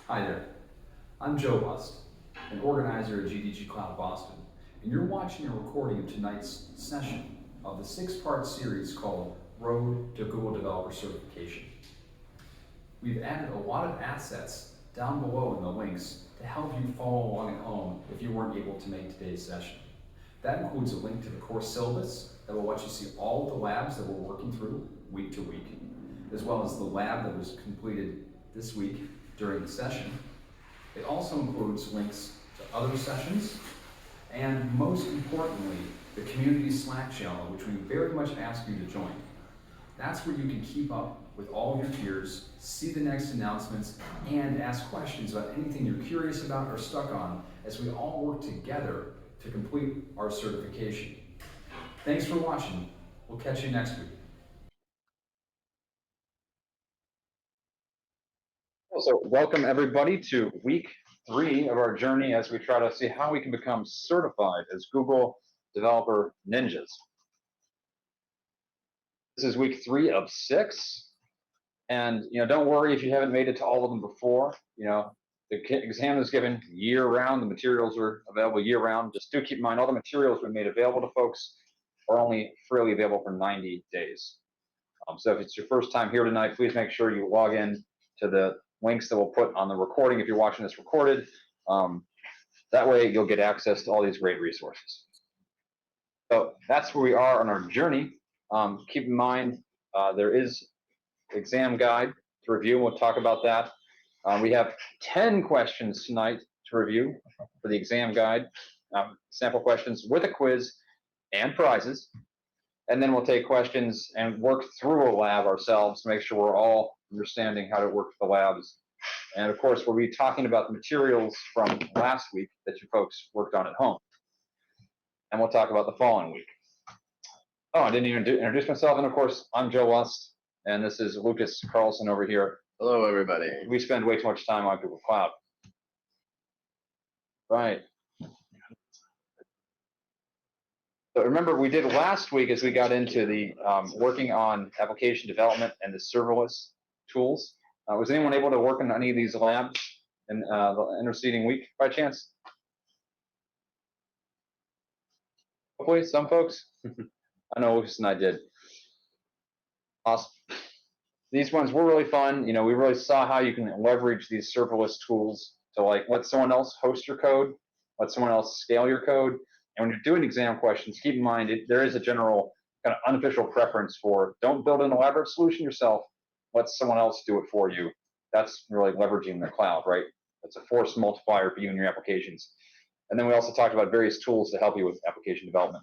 Hi there, I'm Joe Lust, an organizer at GDG Cloud Boston, and you're watching a recording of tonight's session of the six-part series called Road to Google Developer Certification. We've added a lot of assets down below in the links to help you follow along at home if you weren't able to make today's session. That includes a link to the course syllabus that will let you see all of the labs that we're working through week to week, as well as the lab that was completed this week during the session. It also includes links to other sessions, and most importantly, the community Slack channel, which we very much ask you to join. That's where you can keep up with all of your peers, see the next announcements, and ask questions about anything you're curious about or stuck on as we all work together to complete our certification. Thanks for watching. We'll catch you next week. So welcome everybody to week 3 of our journey as we try to see how we can become certified as Google Developer Ninjas. This is week 3 of 6, and don't worry if you haven't made it to all of them before. The exam is given year-round. The materials are available year-round. Just do keep in mind all the materials we made available to folks are only freely available for 90 days. So if it's your first time here tonight, please make sure you log in to the links that we'll put on the recording if you're watching this recorded. That way you'll get access to all these great resources. So that's where we are on our journey. Keep in mind there is exam guide to review. We'll talk about that. We have 10 questions tonight to review for the exam guide, sample questions with a quiz and prizes. And then we'll take questions and work through a lab ourselves to make sure we're all understanding how to work with the labs. And of course, we'll be talking about the materials from last week that you folks worked on at home. And we'll talk about the following week. Oh, I didn't even introduce myself. And of course, I'm Joe Lust, and this is Lucas Carlson over here. Hello, everybody. We spend way too much time on Google Cloud. Right. So remember, we did last week as we got into the working on application development and the serverless tools. Was anyone able to work on any of these labs in the interceding week by chance? Hopefully, some folks. I know Lucas and I did. Awesome. These ones were really fun. We really saw how you can leverage these serverless tools to let someone else host your code, let someone else scale your code. And when you're doing exam questions, keep in mind there is a general kind of unofficial preference for don't build an elaborate solution yourself, let someone else do it for you. That's really leveraging the cloud, right? That's a force multiplier for you and your applications. And then we also talked about various tools to help you with application development.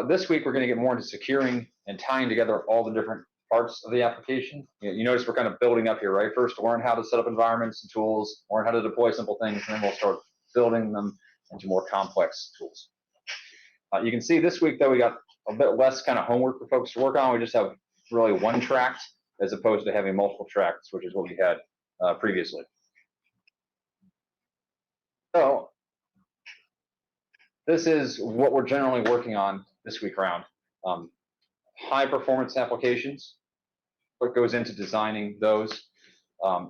This week, we're going to get more into securing and tying together all the different parts of the application. You notice we're kind of building up here, right? First, learn how to set up environments and tools, learn how to deploy simple things, and then we'll start building them into more complex tools. You can see this week, though, we got a bit less kind of homework for folks to work on. We just have really one track as opposed to having multiple tracks, which is what we had previously. So this is what we're generally working on this week round. High performance applications, what goes into designing those.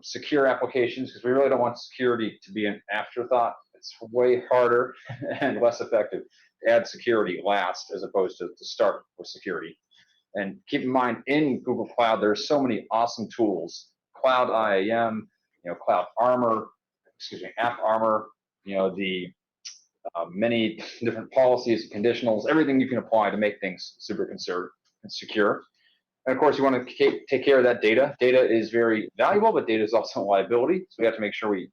Secure applications, because we really don't want security to be an afterthought. It's way harder and less effective to add security last as opposed to start with security. And keep in mind, in Google Cloud, there's so many awesome tools. Cloud IAM, Cloud Armor, App Armor, the many different policies, conditionals, everything you can apply to make things super secure. And of course, you want to take care of that data. Data is very valuable, but data is also a liability. So we have to make sure we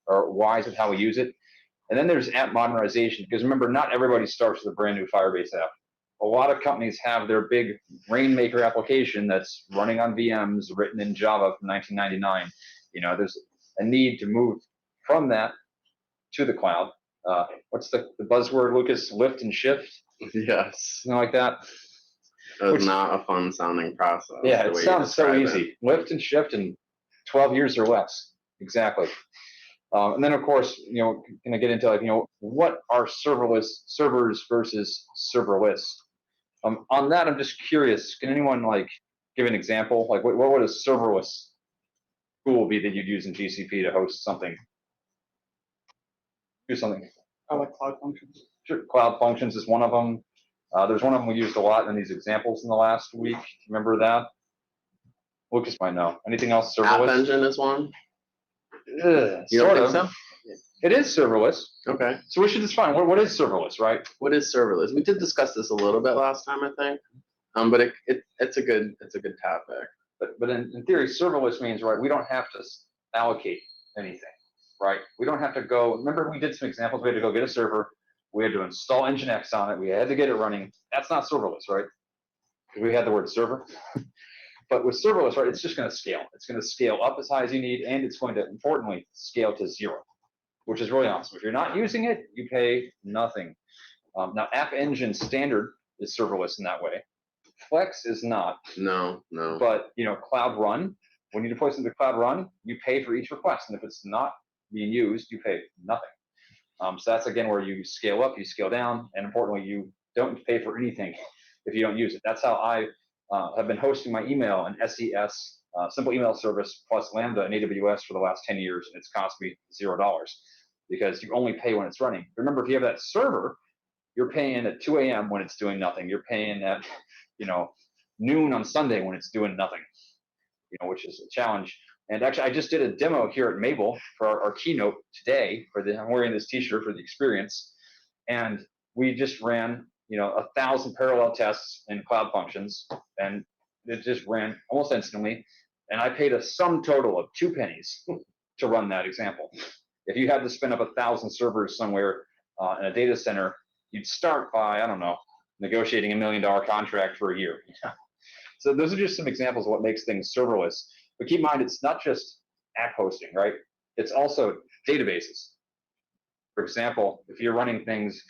are wise with how we use it. And then there's app modernization, because remember, not everybody starts with a brand new Firebase app. A lot of companies have their big Rainmaker application that's running on VMs, written in Java from 1999. There's a need to move from that to the cloud. What's the buzzword, Lucas? Lift and shift? Yes. Something like that. It's not a fun sounding process. Yeah, it sounds so easy. Lift and shift in 12 years or less. Exactly. And then, of course, going to get into what are servers versus serverless? On that, I'm just curious. Can anyone give an example? What would a serverless tool would be that you'd use in GCP to host something. Do something. I like Cloud Functions. Sure. Cloud Functions is one of them. There's one of them we used a lot in these examples in the last week. Remember that? Lucas might know. Anything else serverless? App Engine is one. You don't Sort think of. so? It is serverless. Okay. So we should just find what is serverless, right? What is serverless? We did discuss this a little bit last time, I think. But it's a good topic. But in theory, serverless means, right, we don't have to allocate anything, right? We don't have to go, remember we did some examples, we had to go get a server, we had to install Nginx on it, we had to get it running. That's not serverless, right? Because we had the word server. But with serverless, right, it's just going to scale. It's going to scale up as high as you need, and it's going to, importantly, scale to 0, which is really awesome. If you're not using it, you pay nothing. Now, App Engine standard is serverless in that way. Flex is not. No. But Cloud Run, when you deploy something to Cloud Run, you pay for each request, and if it's not being used, you pay nothing. So that's again where you scale up, you scale down, and importantly, you don't pay for anything if you don't use it. That's how I have been hosting my email and SES, simple email service plus Lambda in AWS for the last 10 years, and it's cost me $0 because you only pay when it's running. Remember, if you have that server, you're paying at 2 a.m. when it's doing nothing. You're paying at noon on Sunday when it's doing nothing, which is a challenge. And actually, I just did a demo here at Mabel for our keynote today. I'm wearing this T-shirt for the experience, and we just ran 1,000 parallel tests in Cloud Functions, and it just ran almost instantly. And I paid a sum total of 2 pennies to run that example. If you had to spin up 1,000 servers somewhere in a data center, you'd start by, I don't know, negotiating $1 million contract for a year. So those are just some examples of what makes things serverless. But keep in mind, it's not just app hosting, right? It's also databases. For example, if you're running things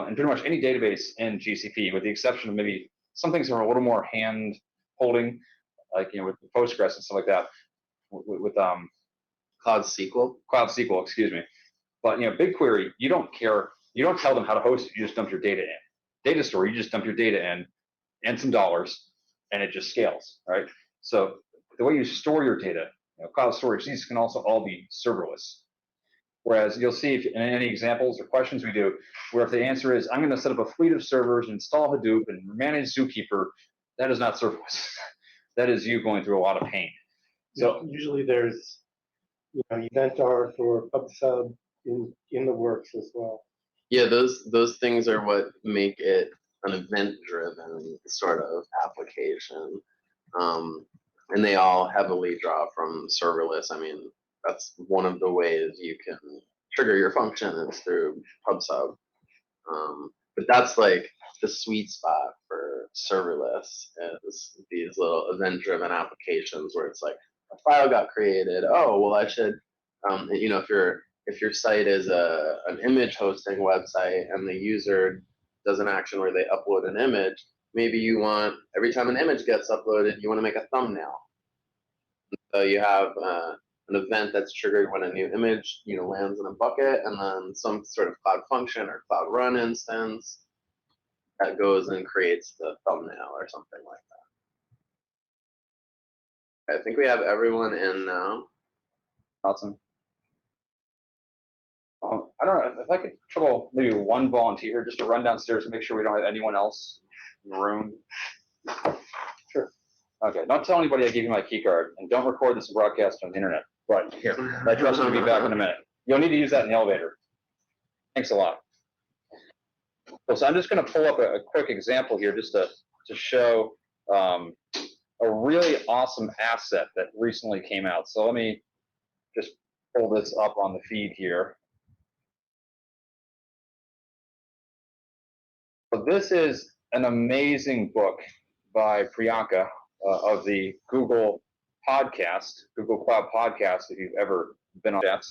in pretty much any database in GCP, with the exception of maybe some things that are a little more hand holding, like with Postgres and stuff like that, with Cloud SQL, excuse me. But BigQuery, you don't care. You don't tell them how to host it. You just dump your data in. Data store, you just dump your data in and some dollars, and it just scales, right? So the way you store your data, cloud storage, these can also all be serverless. Whereas you'll see if in any examples or questions we do, where if the answer is, I'm going to set up a fleet of servers and install Hadoop and manage Zookeeper, that is not serverless. That is you going through a lot of pain. So usually there's event art or PubSub in the works as well. Yeah, those things are what make it an event-driven sort of application, and they all heavily draw from serverless. I mean, that's one of the ways you can trigger your function is through PubSub, but that's like the sweet spot for serverless is these little event-driven applications where it's like a file got created. Oh, well, I should, if your site is an image hosting website and the user does an action where they upload an image, maybe you want, every time an image gets uploaded, you want to make a thumbnail. So you have an event that's triggered when a new image lands in a bucket, and then some sort of Cloud Function or Cloud Run instance that goes and creates the thumbnail or something like that. I think we have everyone in now. awesome. I don't know if I could trouble maybe one volunteer just to run downstairs and make sure we don't have anyone else in the room. Sure. Okay. Don't tell anybody I gave you my key card, and don't record this broadcast on the internet. But here, I trust you to be back in a minute. You'll need to use that in the elevator. Thanks a lot. So I'm just going to pull up a quick example here just to show a really awesome asset that recently came out. So let me just pull this up on the feed here. So this is an amazing book by Priyanka of the Google podcast, Google Cloud Podcast, if you've ever been on that.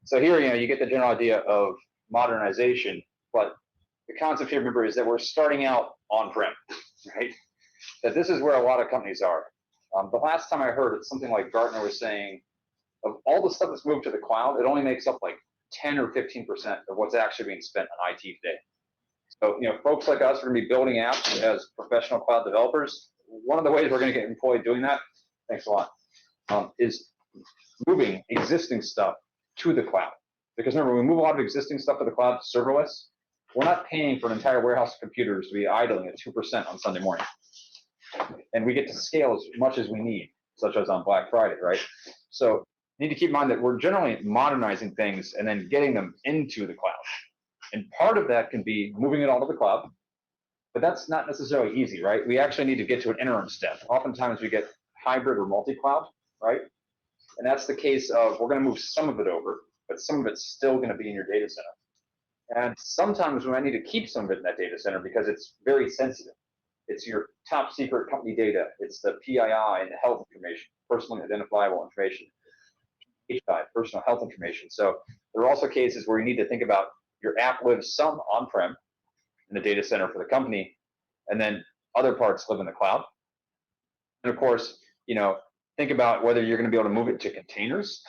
So here, you get the general idea of modernization, but the concept here, remember, is that we're starting out on-prem, right? That this is where a lot of companies are. The last time I heard it, something like Gartner was saying, of all the stuff that's moved to the cloud, it only makes up like 10 or 15% of what's actually being spent on IT today. So, folks like us are going to be building apps as professional cloud developers. One of the ways we're going to get employed doing that, thanks a lot, is moving existing stuff to the cloud. Because remember, when we move a lot of existing stuff to the cloud serverless, we're not paying for an entire warehouse of computers to be idling at 2% on Sunday morning. And we get to scale as much as we need, such as on Black Friday, right? So you need to keep in mind that we're generally modernizing things and then getting them into the cloud. And part of that can be moving it all to the cloud, but that's not necessarily easy, right? We actually need to get to an interim step. Oftentimes we get hybrid or multi-cloud, right? And that's the case of we're going to move some of it over, but some of it's still going to be in your data center. And sometimes we might need to keep some of it in that data center because it's very sensitive. It's your top secret company data. It's the PII and the health information, personally identifiable information, HI, personal health information. So there are also cases where you need to think about your app lives some on-prem in the data center for the company, and then other parts live in the cloud. And of course, think about whether you're going to be able to move it to containers.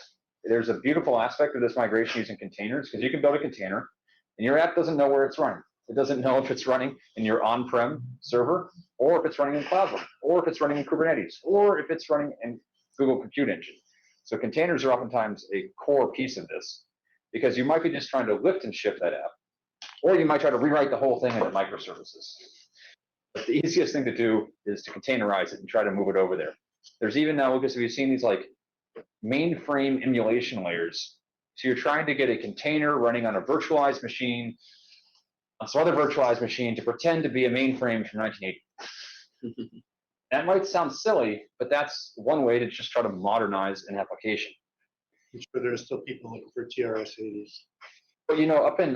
There's a beautiful aspect of this migration using containers because you can build a container and your app doesn't know where it's running. It doesn't know if it's running in your on-prem server or if it's running in Cloud, or if it's running in Kubernetes, or if it's running in Google Compute Engine. So containers are oftentimes a core piece of this because you might be just trying to lift and shift that app, or you might try to rewrite the whole thing into microservices. But the easiest thing to do is to containerize it and try to move it over there. There's even now, Lucas, we've seen these like mainframe emulation layers. So you're trying to get a container running on a virtualized machine, on some other virtualized machine to pretend to be a mainframe from 1980. That might sound silly, but that's one way to just try to modernize an application. I'm sure there are still people looking for TRS-80s. But up in,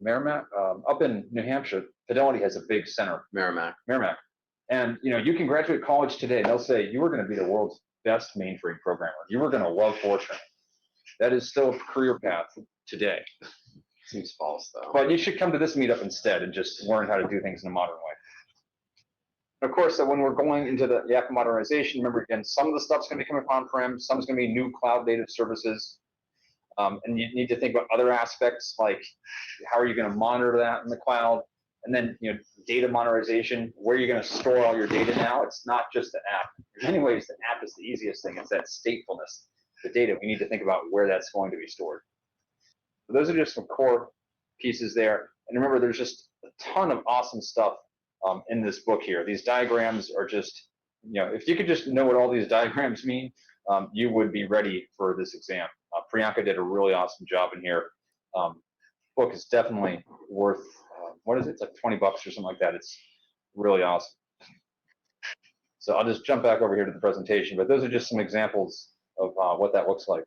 Merrimack, up in New Hampshire, Fidelity has a big center. Merrimack. And you can graduate college today, and they'll say you are going to be the world's best mainframe programmer. You are going to love Fortran. That is still a career path today. Seems false though. But you should come to this meetup instead and just learn how to do things in a modern way. Of course, when we're going into the app modernization, remember again, some of the stuff's going to be coming on-prem, some is going to be new cloud-native services, and you need to think about other aspects like how are you going to monitor that in the cloud, and then data modernization, where you're going to store all your data now. It's not just the app. In many ways, the app is the easiest thing. It's that statefulness, the data. We need to think about where that's going to be stored. So those are just some core pieces there. And remember, there's just a ton of awesome stuff in this book here. These diagrams are just, if you could just know what all these diagrams mean, you would be ready for this exam. Priyanka did a really awesome job in here. Book is definitely worth, what is it? It's like $20 or something like that. It's really awesome. So I'll just jump back over here to the presentation, but those are just some examples of what that looks like.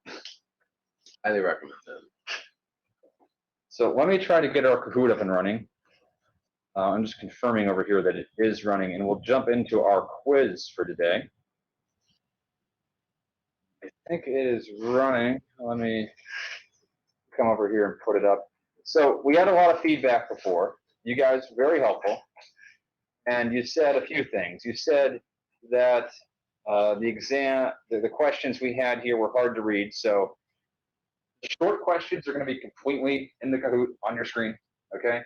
Highly recommend it. So let me try to get our Kahoot up and running. I'm just confirming over here that it is running, and we'll jump into our quiz for today. I think it is running. Let me come over here and put it up. So we had a lot of feedback before. You guys were very helpful, and you said a few things. You said that the questions we had here were hard to read, so the short questions are going to be completely in the Kahoot on your screen, okay?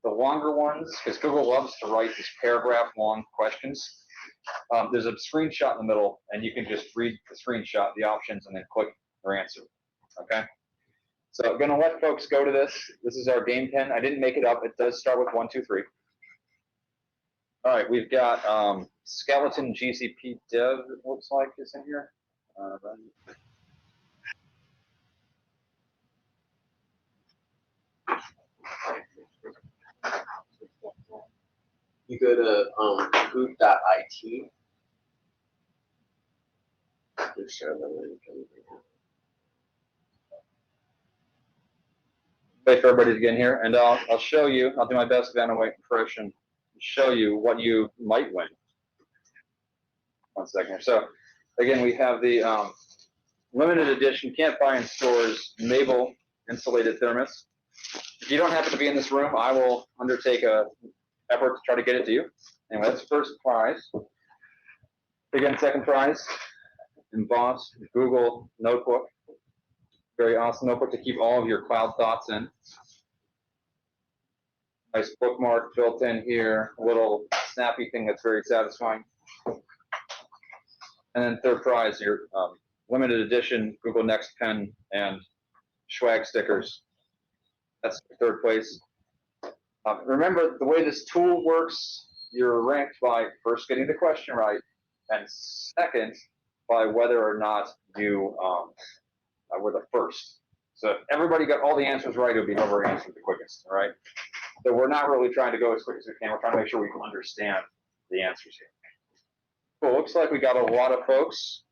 The longer ones, because Google loves to write these paragraph-long questions, there's a screenshot in the middle, and you can just read the screenshot, the options, and then click your answer, okay? So I'm going to let folks go to this. This is our game pen. I didn't make it up. It does start with 1, 2, 3. All right, we've got skeleton GCP dev, it looks like, is in here. You go to kahoot.it. Just share the link. Wait for everybody to get in here, and I'll show you. I'll do my best Vanna White impression. Show you what you might win. 1 second here. So again, we have the limited edition, can't buy in stores, Mabel insulated thermos. If you don't happen to be in this room, I will undertake a effort to try to get it to you. Anyway, that's first prize. Again, second prize, embossed Google notebook. Very awesome notebook to keep all of your cloud thoughts in. Nice bookmark built in here, a little snappy thing that's very satisfying. And then third prize, your limited edition Google Next Pen and swag stickers. That's third place. Remember, the way this tool works, you're ranked by first getting the question right, and second, by whether or not you were the first. So if everybody got all the answers right, it would be whoever answered the quickest, all right? So we're not really trying to go as quick as we can. We're trying to make sure we can understand the answers here. Well, looks like we got a lot of folks.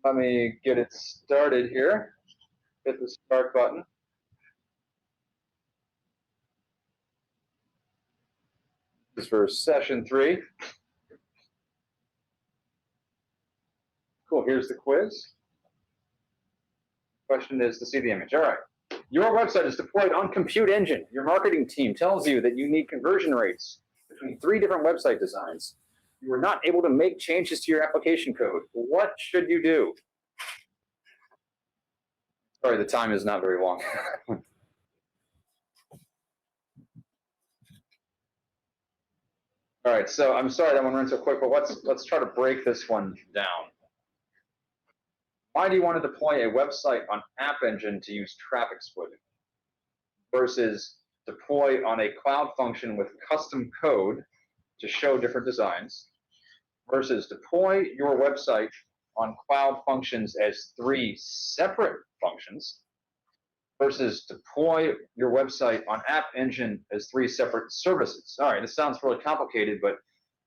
Let me get it started here. Hit the start button. This is for session 3. Cool, here's the quiz. Question is to see the image. All right. Your website is deployed on Compute Engine. Your marketing team tells you that you need conversion rates between 3 different website designs. You are not able to make changes to your application code. What should you do? Sorry, the time is not very long. All right, so I'm sorry that one ran so quick, but let's try to break this one down. Why do you want to deploy a website on App Engine to use traffic splitting versus deploy on a cloud function with custom code to show different designs versus deploy your website on cloud functions as 3 separate functions versus deploy your website on App Engine as 3 separate services? All right, this sounds really complicated, but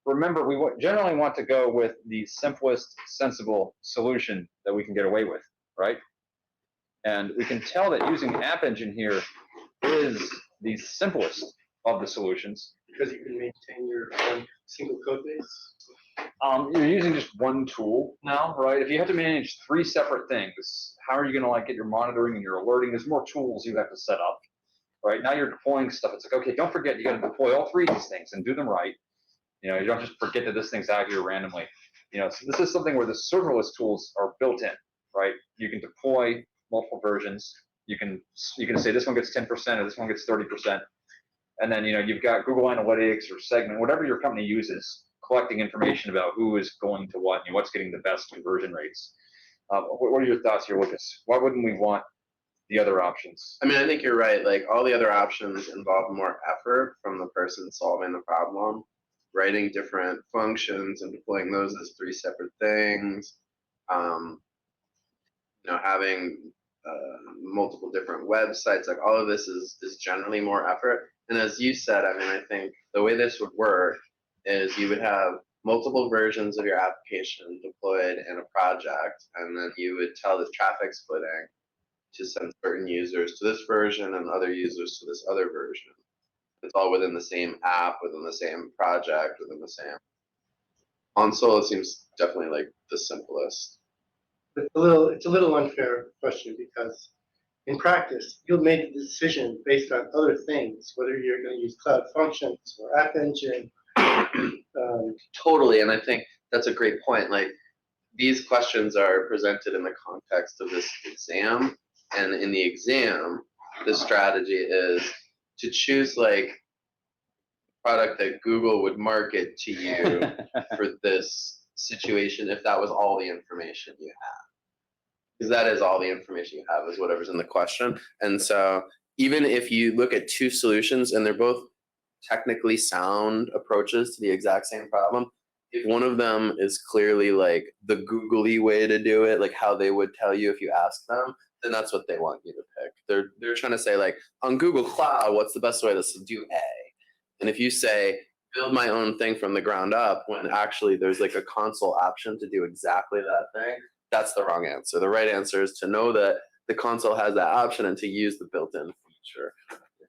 remember, we generally want to go with the simplest, sensible solution that we can get away with, right? And we can tell that using App Engine here is the simplest of the solutions. Because you can maintain your own single code base. You're using just one tool now, right? If you have to manage 3 separate things, how are you going to get your monitoring and your alerting? There's more tools you have to set up, right? Now you're deploying stuff. It's like, okay, don't forget, you got to deploy all 3 of these things and do them right. You don't just forget that this thing's out here randomly. So this is something where the serverless tools are built in, right? You can deploy multiple versions. You can say this one gets 10% or this one gets 30%. And then, you've got Google Analytics or Segment, whatever your company uses, collecting information about who is going to what and what's getting the best conversion rates. What are your thoughts here, Lucas? Why wouldn't we want the other options? I mean, I think you're right. Like, all the other options involve more effort from the person solving the problem, writing different functions and deploying those as 3 separate things. Having multiple different websites, like all of this is generally more effort. And as you said, I mean, I think the way this would work is you would have multiple versions of your application deployed in a project, and then you would tell the traffic splitting to send certain users to this version and other users to this other version. It's all within the same app, within the same project, within the same console. It seems definitely like the simplest. But it's a little unfair question because in practice, you'll make a decision based on other things, whether you're going to use Cloud Functions or App Engine. Totally, and I think that's a great point. Like, these questions are presented in the context of this exam, and in the exam, the strategy is to choose like product that Google would market to you for this situation if that was all the information you have. Because that is all the information you have, is whatever's in the question. And so even if you look at 2 solutions and they're both technically sound approaches to the exact same problem, if one of them is clearly like the googly way to do it, like how they would tell you if you ask them, then that's what they want you to pick. They're trying to say, like, on Google Cloud, what's the best way to do A? And if you say, build my own thing from the ground up, when actually there's like a console option to do exactly that thing, that's the wrong answer. The right answer is to know that the console has that option and to use the built-in feature.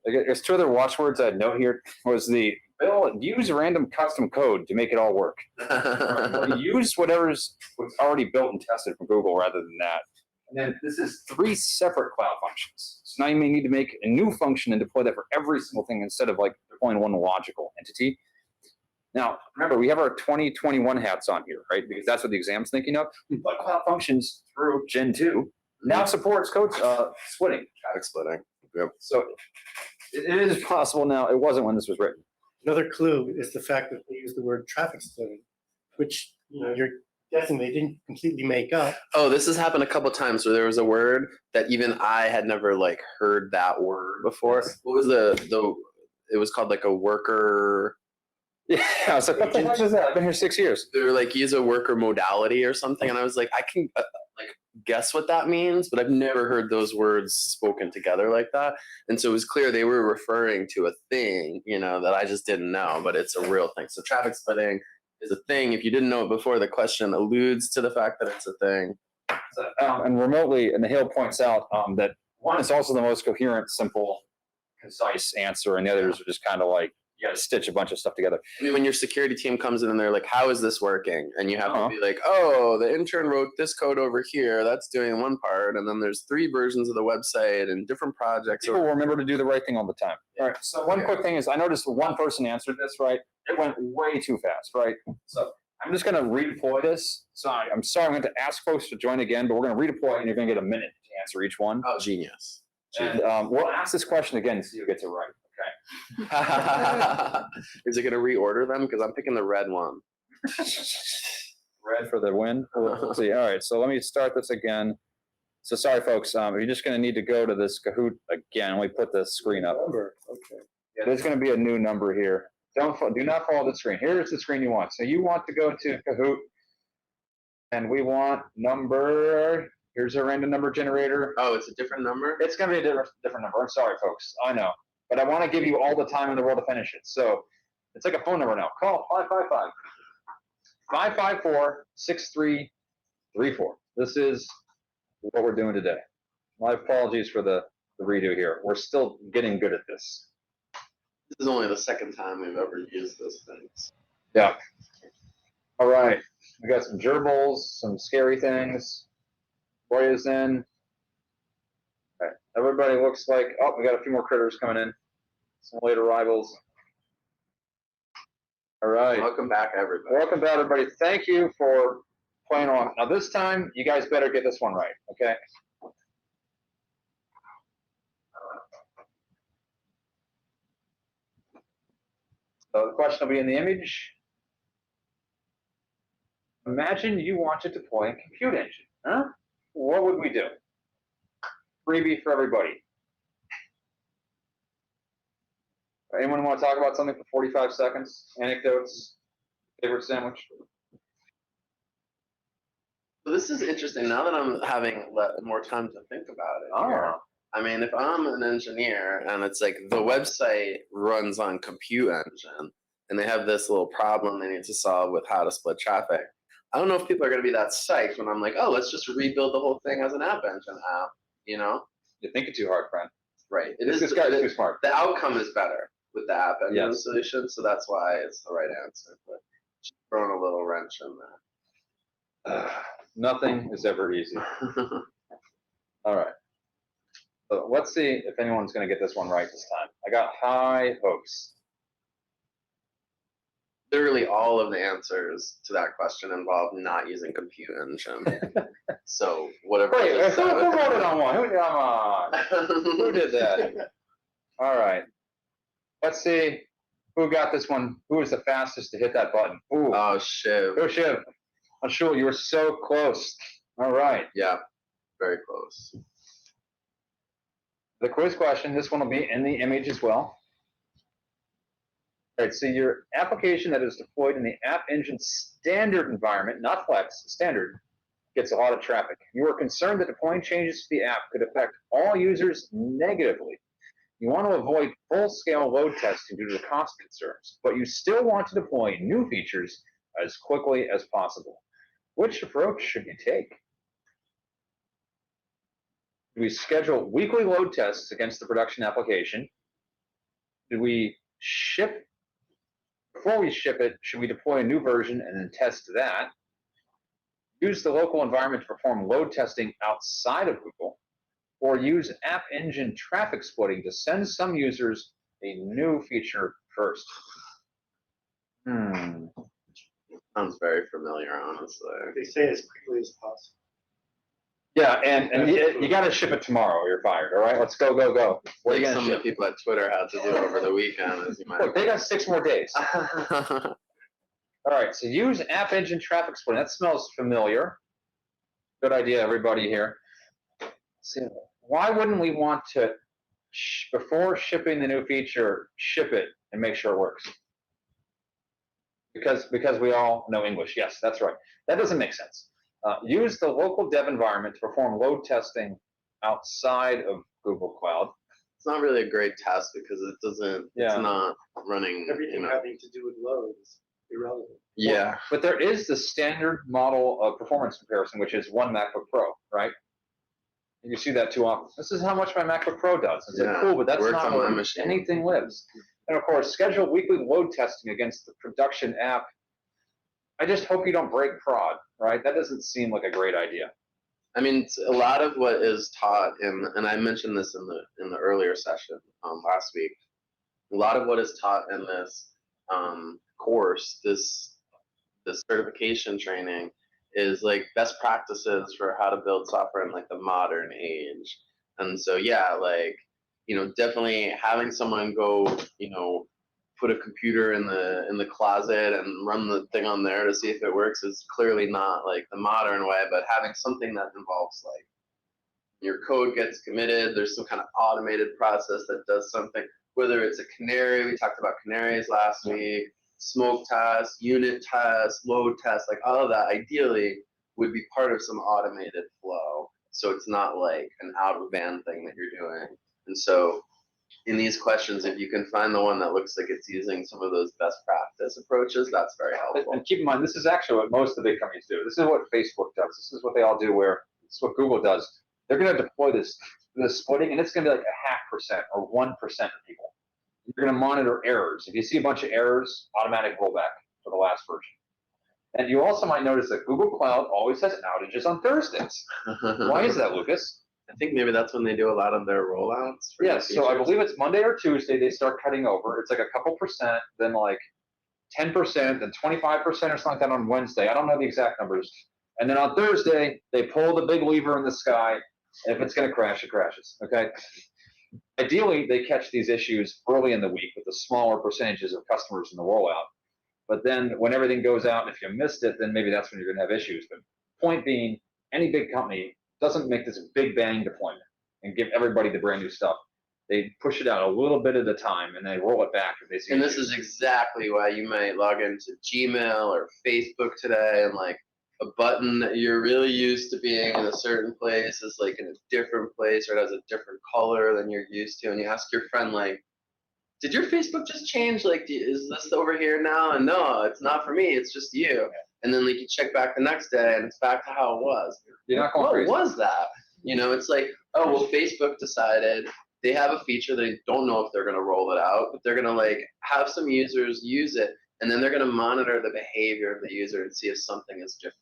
There's 2 other watchwords I'd note here was use random custom code to make it all work. Use what's already built and tested from Google rather than that. And then this is 3 separate cloud functions. So now you may need to make a new function and deploy that for every single thing instead of like deploying one logical entity. Now, remember, we have our 2021 hats on here, right? Because that's what the exam's thinking of. But Cloud Functions through Gen 2 now supports code splitting. Traffic splitting. Yep. So it is possible now. It wasn't when this was written. Another clue is the fact that they use the word traffic splitting, which you're guessing they didn't completely make up. Oh, this has happened a couple times where there was a word that even I had never like heard that word before. What was the? It was called like a worker. Yeah, I was like, what the heck is that? I've been here 6 years. They were like, use a worker modality or something, and I was like, I can like guess what that means, but I've never heard those words spoken together like that. And so it was clear they were referring to a thing, that I just didn't know, but it's a real thing. So traffic splitting is a thing. If you didn't know it before, the question alludes to the fact that it's a thing. So, and remotely, and the Hill points out that one is also the most coherent, simple, concise answer, and the others are just kind of like, you got to stitch a bunch of stuff together. I mean, when your security team comes in and they're like, how is this working? And you have to be like, oh, the intern wrote this code over here. That's doing one part. And then there's 3 versions of the website and different projects. People remember to do the right thing all the time. All right. So one quick thing is I noticed one person answered this, right? It went way too fast, right? So I'm just going to redeploy this. So I'm sorry, I'm going to ask folks to join again, but we're going to redeploy and you're going to get a minute to answer each one. Oh, genius. And we'll ask this question again to see who gets it right. Okay. Is it going to reorder them? Because I'm picking the red one. Red for the win. Let's see. All right. So let me start this again. So sorry, folks. You're just going to need to go to this Kahoot again. Let me put the screen up. Okay. Yeah, there's going to be a new number here. Do not follow the screen. Here's the screen you want. So you want to go to Kahoot, and we want number. Here's a random number generator. Oh, it's a different number? It's going to be a different number. I'm sorry, folks. I know. But I want to give you all the time in the world to finish it. So it's like a phone number now. Call 555-554-6334. This is what we're doing today. My apologies for the redo here. We're still getting good at this. This is only the second time we've ever used this thing. Yeah. All right. We got some gerbils, some scary things. Boy is in. All right. Everybody looks like, oh, we got a few more critters coming in. Some late arrivals. All right. Welcome back, everybody. Welcome back, everybody. Thank you for playing along. Now, this time, you guys better get this one right, okay? So the question will be in the image. Imagine you want to deploy a compute engine. Huh? What would we do? Freebie for everybody. Anyone want to talk about something for 45 seconds? Anecdotes? Favorite sandwich? So this is interesting. Now that I'm having more time to think about it. Oh. I mean, if I'm an engineer and it's like the website runs on compute engine and they have this little problem they need to solve with how to split traffic, I don't know if people are going to be that psyched when I'm like, oh, let's just rebuild the whole thing as an app engine app, You're thinking too hard, friend. Right. This guy's too smart. The outcome is better with the app engine solution, so that's why it's the right answer. But just throwing a little wrench in there. Nothing is ever easy. All right. So let's see if anyone's going to get this one right this time. I got high hopes. Literally all of the answers to that question involve not using compute engine. So whatever. Wait, who wrote it on one? Who did that? All right. Let's see who got this one. Who was the fastest to hit that button? Ooh. Oh, Shiv. Go Shiv. I'm sure you were so close. All right. Yeah, very close. The quiz question, this one will be in the image as well. All right, so your application that is deployed in the App Engine standard environment, not Flex, standard, gets a lot of traffic. You are concerned that deploying changes to the app could affect all users negatively. You want to avoid full-scale load testing due to the cost concerns, but you still want to deploy new features as quickly as possible. Which approach should you take? Do we schedule weekly load tests against the production application? Do we ship? Before we ship it, should we deploy a new version and then test that? Use the local environment to perform load testing outside of Google? Or use App Engine traffic splitting to send some users a new feature first? Sounds very familiar, honestly. They say as quickly as possible. Yeah, and you got to ship it tomorrow or you're fired, all right? Let's go, go, go. What are you Like going some to of ship? the people at Twitter had to do over the weekend, as you might. Look, they got 6 more days. All right, so use App Engine traffic splitting. That smells familiar. Good idea, everybody here. So why wouldn't we want to, before shipping the new feature, ship it and make sure it works? Because we all know English. Yes, that's right. That doesn't make sense. Use the local dev environment to perform load testing outside of Google Cloud. It's not really a great test because it doesn't. Yeah. It's not running. Everything having to do with load is irrelevant. Yeah. But there is the standard model of performance comparison, which is one MacBook Pro, right? You see that too often. This is how much my MacBook Pro does. It's like, cool, but that's Works not on my where machine. anything lives. And of course, schedule weekly load testing against the production app. I just hope you don't break prod, right? That doesn't seem like a great idea. I mean, a lot of what is taught in, and I mentioned this in the earlier session last week. A lot of what is taught in this course, this certification training, is like best practices for how to build software in like the modern age. And so yeah, like, you know, definitely having someone go, you know, put a computer in the closet and run the thing on there to see if it works is clearly not like the modern way, but having something that involves like your code gets committed, there's some kind of automated process that does something, whether it's a canary, we talked about canaries last week, smoke test, unit test, load test, like all of that ideally would be part of some automated flow. So it's not like an out of band thing that you're doing. And so in these questions, if you can find the one that looks like it's using some of those best practice approaches, that's very helpful. And keep in mind, this is actually what most of the big companies do. This is what Facebook does. This is what they all do, where it's what Google does. They're going to deploy this splitting, and it's going to be like 0.5% or 1% of people. You're going to monitor errors. If you see a bunch of errors, automatic rollback for the last version. And you also might notice that Google Cloud always has outages on Thursdays. Why is that, Lucas? I think maybe that's when they do a lot of their rollouts. Yes, so I believe it's Monday or Tuesday they start cutting over. It's like a couple percent, then like 10%, then 25% or something like that on Wednesday. I don't know the exact numbers. And then on Thursday, they pull the big lever in the sky. And if it's going to crash, it crashes, okay? Ideally, they catch these issues early in the week with the smaller percentages of customers in the rollout. But then when everything goes out, if you missed it, then maybe that's when you're going to have issues. But point being, any big company doesn't make this big bang deployment and give everybody the brand new stuff. They push it out a little bit at a time and they roll it back if they see. And this is exactly why you might log into Gmail or Facebook today, and like a button that you're really used to being in a certain place is like in a different place, or it has a different color than you're used to, and you ask your friend like, did your Facebook just change? Like, is this over here now? And no, it's not for me, it's just you. And then like you check back the next day and it's back to how it was. You're not going crazy. What was that? You know, it's like, oh, well, Facebook decided they have a feature, they don't know if they're going to roll it out, but they're going to like have some users use it, and then they're going to monitor the behavior of the user and see if something is different.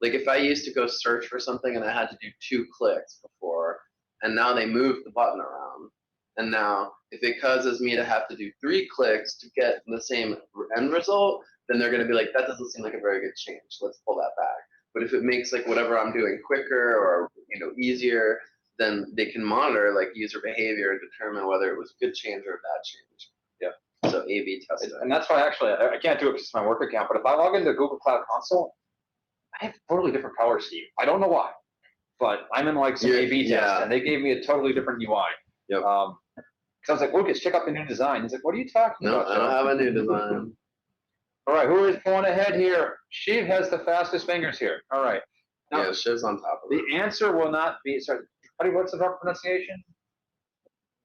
Like if I used to go search for something and I had to do 2 clicks before, and now they moved the button around, and now if it causes me to have to do 3 clicks to get the same end result, then they're going to be like, that doesn't seem like a very good change, let's pull that back. But if it makes like whatever I'm doing quicker or, you know, easier, then they can monitor like user behavior and determine whether it was a good change or a bad change. Yeah. So A/B testing. And that's why actually I can't do it because it's my work account. But if I log into Google Cloud Console, I have a totally different color scheme. I don't know why, but I'm in like some A/B test, and they gave me a totally different UI. Yep. Because I was like, Lucas, check out the new design. He's like, what are you talking about? No, I don't have a new design. All right, who is going ahead here? Shiv has the fastest fingers here. All right. Now, Yeah, Shiv's on top of it. the answer will not be, sorry, what's the proper pronunciation?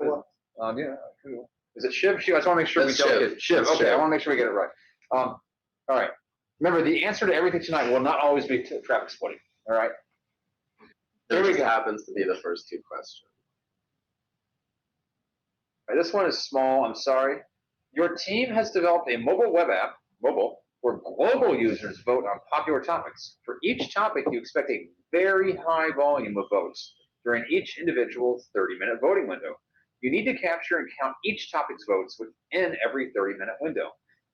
Yeah, cool. Is it Shiv? Shiv, I just want to make sure That's we don't Shiv. get Shiv. That's Okay, Shiv. I want to make sure we get it right. All right. Remember, the answer to everything tonight will not always be traffic splitting. All right. There Here we just go. happens to be the first 2 questions. All right, this one is small. I'm sorry. Your team has developed a mobile web app, where global users vote on popular topics. For each topic, you expect a very high volume of votes during each individual's 30-minute voting window. You need to capture and count each topic's votes within every 30-minute window.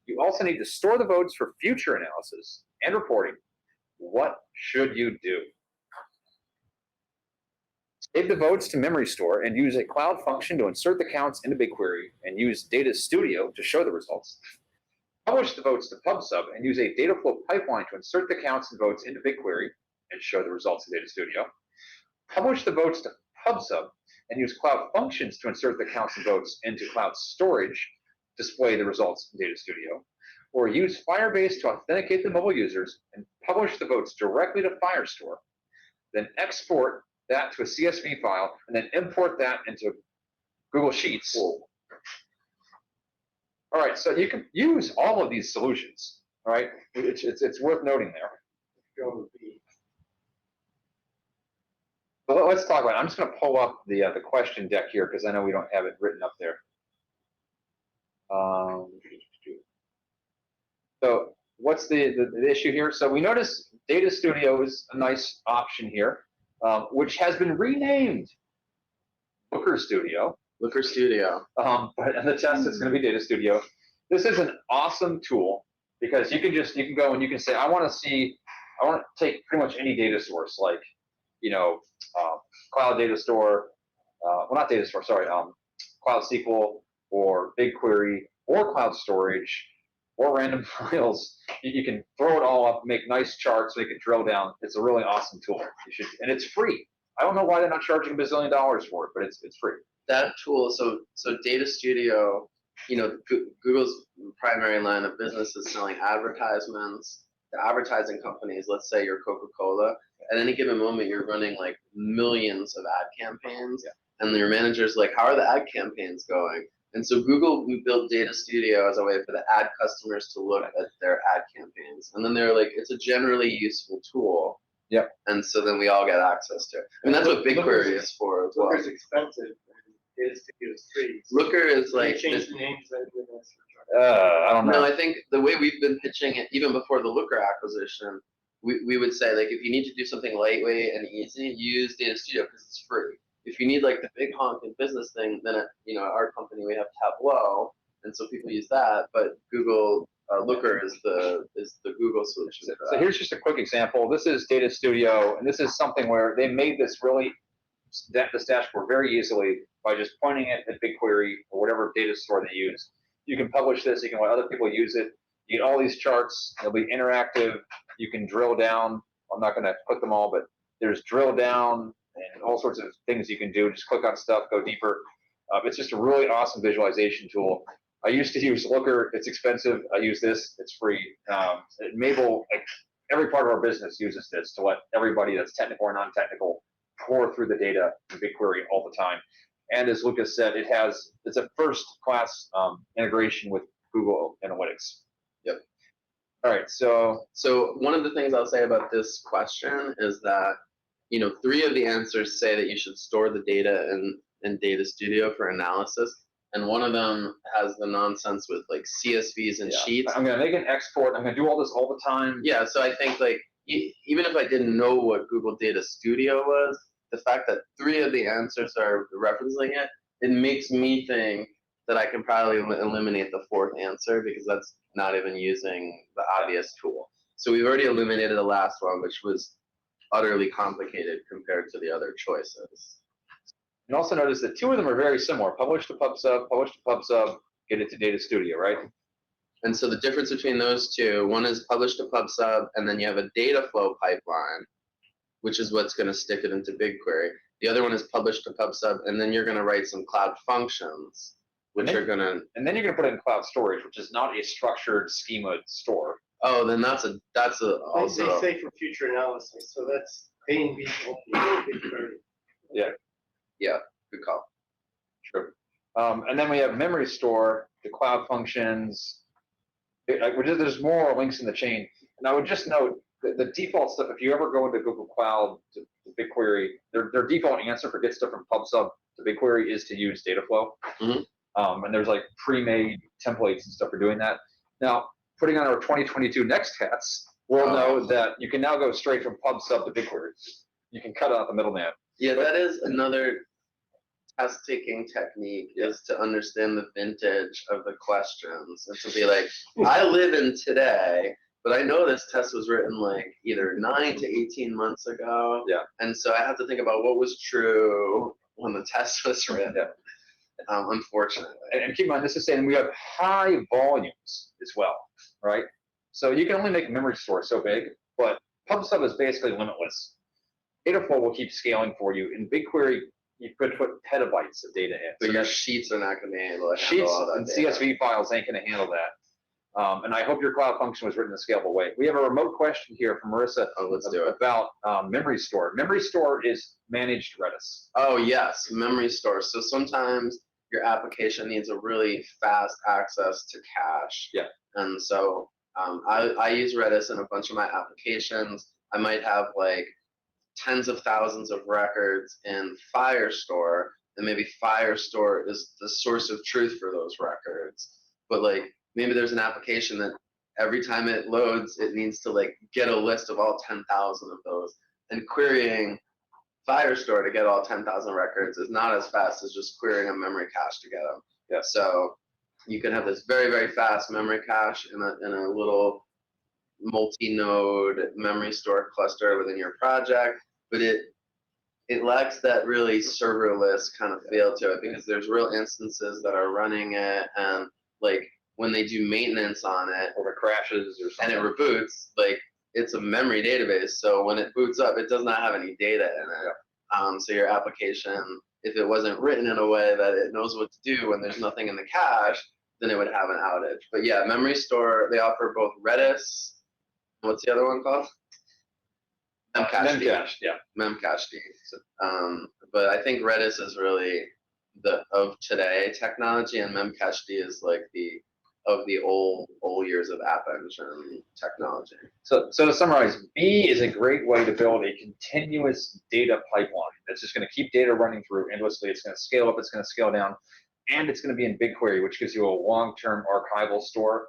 You also need to store the votes for future analysis and reporting. What should you do? Save the votes to memory store and use a cloud function to insert the counts into BigQuery and use Data Studio to show the results. Publish the votes to PubSub and use a data flow pipeline to insert the counts and votes into BigQuery and show the results in Data Studio. Publish the votes to PubSub and use Cloud Functions to insert the counts and votes into Cloud Storage, display the results in Data Studio. Or use Firebase to authenticate the mobile users and publish the votes directly to Firestore. Then export that to a CSV file and then import that into Google Sheets. All right, so you can use all of these solutions. All right, it's worth noting there. So let's talk about it. I'm just going to pull up the question deck here because I know we don't have it written up there. So what's the issue here? So we notice Data Studio is a nice option here, which has been renamed Looker Studio. Looker Studio. But in the test, it's going to be Data Studio. This is an awesome tool because you can go and you can say, I want to take pretty much any data source, like, Cloud Data Store, well, not Data Store, sorry, Cloud SQL or BigQuery or Cloud Storage or random files. You can throw it all up, make nice charts, make it drill down. It's a really awesome tool. And it's free. I don't know why they're not charging $1 bazillion for it, but it's free. That tool, so Data Studio, Google's primary line of business is selling advertisements to advertising companies. Let's say you're Coca-Cola. At any given moment, you're running like millions of ad campaigns, and your manager's like, how are the ad campaigns going? And so we built Data Studio as a way for the ad customers to look at their ad campaigns. And then they're like, it's a generally useful tool. Yep. And so then we all get access to it. I mean, that's what BigQuery is for as well. Looker's expensive. Data Studio is free. Looker is like. They changed the names. I don't know. No, I think the way we've been pitching it, even before the Looker acquisition, we would say, like, if you need to do something lightweight and easy, use Data Studio because it's free. If you need like the big honking business thing, then our company, we have Tableau, and so people use that. But Google Looker is the Google solution. So here's just a quick example. This is Data Studio, and this is something where they made this this dashboard very easily by just pointing it at BigQuery or whatever data store they use. You can publish this. You can let other people use it. You get all these charts. They'll be interactive. You can drill down. I'm not going to put them all, but there's drill down and all sorts of things you can do. Just click on stuff, go deeper. It's just a really awesome visualization tool. I used to use Looker. It's expensive. I use this. It's free. Mabel, like every part of our business uses this to let everybody that's technical or non-technical pour through the data in BigQuery all the time. And as Lucas said, it's a first-class integration with Google Analytics. Yep. All right. So one of the things I'll say about this question is that 3 of the answers say that you should store the data in Data Studio for analysis, and one of them has the nonsense with like CSVs and sheets. I'm going to make an export. I'm going to do all this all the time. Yeah, so I think like even if I didn't know what Google Data Studio was, the fact that 3 of the answers are referencing it makes me think that I can probably eliminate the 4th answer because that's not even using the obvious tool. So we've already eliminated the last one, which was utterly complicated compared to the other choices. And also notice that 2 of them are very similar. Publish to PubSub, get it to Data Studio, right? And so the difference between those 2, one is publish to PubSub, and then you have a data flow pipeline, which is what's going to stick it into BigQuery. The other one is publish to PubSub, and then you're going to write some cloud functions, which are going to. And then you're going to put it in Cloud Storage, which is not a structured schema store. Oh, then that's also. They say for future analysis, so that's A and B. BigQuery. Yeah. Yeah. Good call. Sure. And then we have memory store, the cloud functions. There's more links in the chain. And I would just note the default stuff, if you ever go into Google Cloud to BigQuery, their default answer for get stuff from PubSub to BigQuery is to use Dataflow. Mm-hmm. And there's like pre-made templates and stuff for doing that. Now, putting on our 2022 next tests, we'll know that you can now go straight from PubSub to BigQuery. You can cut out the middleman. Yeah, that is another test-taking technique, is to understand the vintage of the questions and to be like, I live in today, but I know this test was written like either 9 to 18 months ago. Yeah. And so I have to think about what was true when the test was written. Yeah. Unfortunately. And keep in mind, this is saying we have high volumes as well. right? So you can only make a memory store so big, but PubSub is basically limitless. Dataflow will keep scaling for you. In BigQuery, you could put petabytes of data in. But So your that sheets are not going to be able to handle sheets all that and data. CSV files ain't going to handle that. And I hope your cloud function was written in a scalable way. We have a remote question here from Marissa Let's do it. about memory store. Memory store is managed Redis. Oh yes, memory store. So sometimes your application needs a really fast access to cache. Yeah. And so I use Redis in a bunch of my applications. I might have like tens of thousands of records in Firestore, and maybe Firestore is the source of truth for those records. But like maybe there's an application that every time it loads, it needs to like get a list of all 10,000 of those, and querying Firestore to get all 10,000 records is not as fast as just querying a memory cache to get them. Yeah. So you can have this very, very fast memory cache in a little multi-node memory store cluster within your project, but it lacks that really serverless kind of feel to it, because there's real instances that are running it, and like when they do maintenance on it, Or it crashes or something. and it reboots, like it's a memory database, so when it boots up, it does not have any data in it. So your application, if it wasn't written in a way that it knows what to do when there's nothing in the cache, then it would have an outage. But yeah, memory store, they offer both Redis. What's the other one called? Memcached. Memcached, yeah. Memcached. But I think Redis is really the of today technology, and Memcached is like the of the old years of App Engine technology. So to summarize, B is a great way to build a continuous data pipeline that's just going to keep data running through endlessly. It's going to scale up, it's going to scale down, and it's going to be in BigQuery, which gives you a long-term archival store.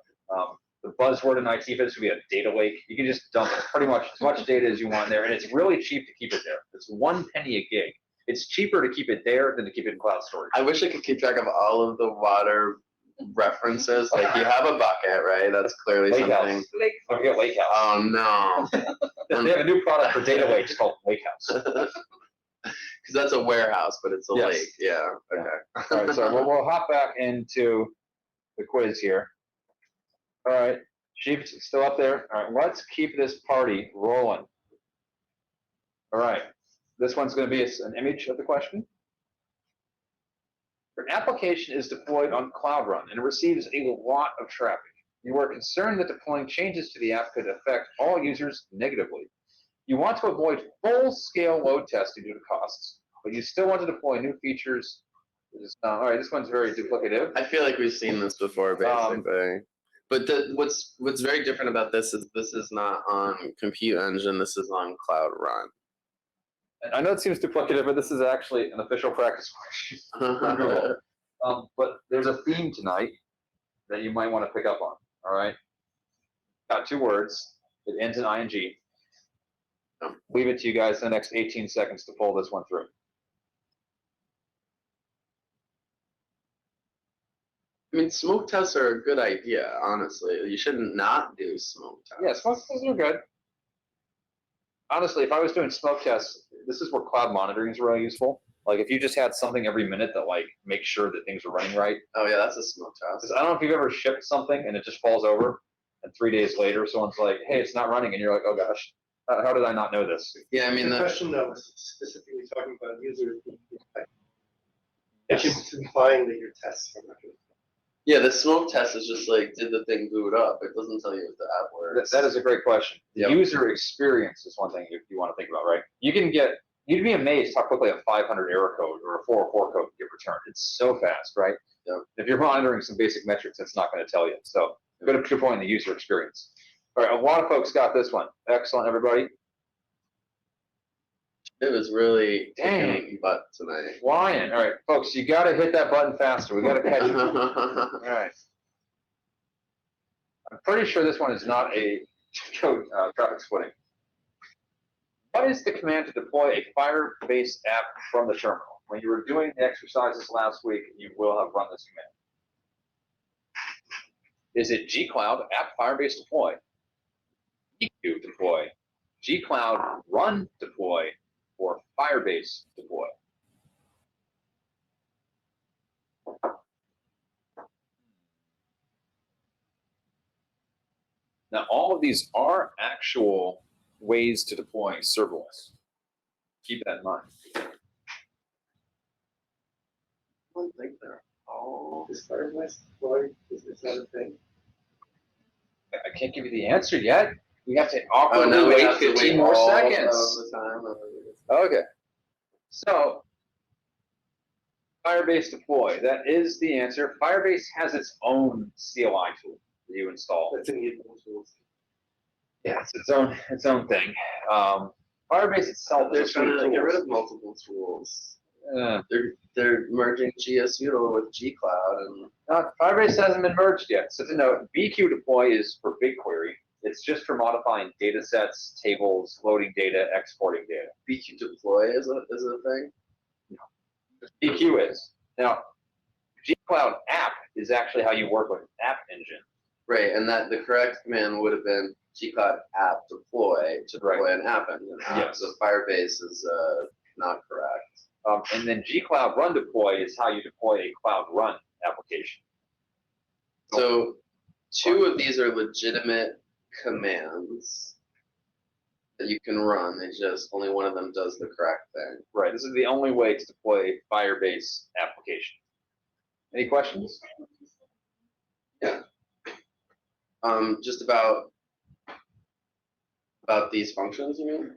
The buzzword in IT for this would be a data lake. You can just dump pretty much as much data as you want there, and it's really cheap to keep it there. It's 1 penny a gig. It's cheaper to keep it there than to keep it in cloud storage. I wish I could keep track of all of the water references. Like you have a bucket, right? That's clearly Lake something. House. Don't forget Lake House. Oh no. They have a new product for data lakes called Lake House. Because that's a warehouse, but it's a Yes. lake. Yeah. Okay. All right, so we'll hop back into the quiz here. All right, Sheep's still up there. All right, let's keep this party rolling. All right, this one's going to be an image of the question. Your application is deployed on Cloud Run and it receives a lot of traffic. You are concerned that deploying changes to the app could affect all users negatively. You want to avoid full-scale load testing due to costs, but you still want to deploy new features. All right, this one's very duplicative. I feel like we've seen this before, basically. But what's very different about this is not on Compute Engine. This is on Cloud Run. And I know it seems duplicative, but this is actually an official practice question. But there's a theme tonight that you might want to pick up on. All right, got 2 words. It ends in ing. Leave it to you guys in the next 18 seconds to pull this one through. I mean, smoke tests are a good idea, honestly. You shouldn't not do smoke tests. Yeah, smoke tests are good. Honestly, if I was doing smoke tests, this is where cloud monitoring is really useful. Like if you just had something every minute that like makes sure that things are running right. Oh yeah, that's a smoke test. 'Cause I don't know if you've ever shipped something and it just falls over, and 3 days later someone's like, "Hey, it's not running," and you're like, "Oh gosh, how did I not know this?" Yeah, I mean The question though was specifically talking about users being infected, which Yes. is implying that your tests are not good. yeah, the smoke test is just like, did the thing boot up? It doesn't tell you if the app works. That is a great question. The Yep. user experience is one thing you want to think about, right? You'd be amazed how quickly a 500 error code or a 404 code can get returned. It's so fast, right? Yep. If you're monitoring some basic metrics, it's not going to tell you. So good point in the user experience. All right, a lot of folks got this one. Excellent, everybody. It was really Dang. kicking butt tonight. Flying. All right, folks, you got to hit that button faster. We got to catch it. All right. I'm pretty sure this one is not a code traffic splitting. What is the command to deploy a Firebase app from the terminal? When you were doing the exercises last week, you will have run this command. Is it gcloud app Firebase deploy, eq deploy, gcloud run deploy, or Firebase deploy? Now, all of these are actual ways to deploy serverless. Keep that in mind. I don't think they're all. Is Firefly deployed? Is that a thing? I can't give you the answer yet. We have to Oh, awkwardly no, we wait have to 15 wait more all seconds. of the time. Okay. So, Firebase deploy. That is the answer. Firebase has its own CLI tool that you install. That's in the advanced tools. Yeah, it's its own thing. Firebase itself They're is a trying suite to of get rid tools. of multiple tools. Uh, They're merging GSUtil with gcloud, and Firebase hasn't been merged yet. So to note, BQ deploy is for BigQuery. It's just for modifying data sets, tables, loading data, exporting data. BQ deploy is a thing. BQ is. Now, gcloud app is actually how you work with App Engine. Right, and that the correct command would have been gcloud app deploy to deploy Right. an app engine. Yes. So Firebase is not correct. And then gcloud run deploy is how you deploy a cloud run application. So two of these are legitimate commands that you can run. It's just only one of them does the correct thing. Right. This is the only way to deploy a Firebase application. Any questions? Yeah. Just about these functions, you mean?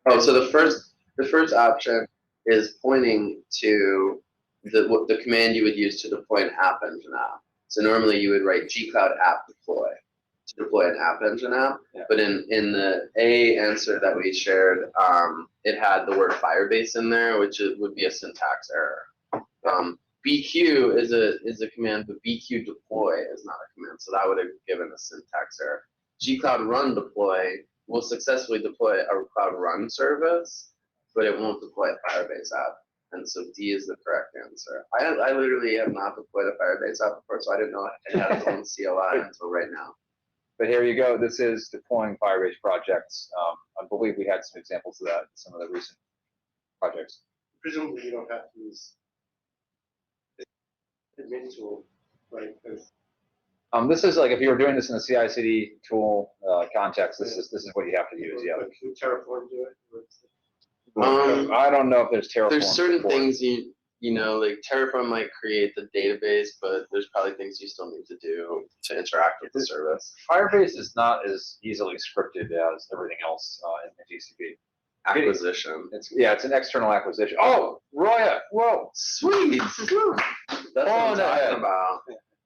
Oh, so the first option is pointing to the command you would use to deploy an App Engine app. So normally you would write gcloud app deploy to deploy an App Engine app. Yeah. But in the A answer that we shared, it had the word Firebase in there, which would be a syntax error. BQ is a command, but BQ deploy is not a command, so that would have given a syntax error. Gcloud run deploy will successfully deploy a cloud run service, but it won't deploy a Firebase app. And so D is the correct answer. I literally have not deployed a Firebase app before, so I didn't know it had its own CLI until right now. But here you go. This is deploying Firebase projects. I believe we had some examples of that in some of the recent projects. Presumably you don't have to use admin tool, right? Because This is like if you were doing this in a CI/CD tool context. This is what you have to use. Yeah. can Terraform do it? I don't know if there's Terraform. There's certain support. things you know, like Terraform might create the database, but there's probably things you still need to do to interact with the service. Firebase is not as easily scripted as everything else in GCP. Acquisition. It's an external acquisition. Oh, Roya, whoa, Sweet. That's what I'm talking about.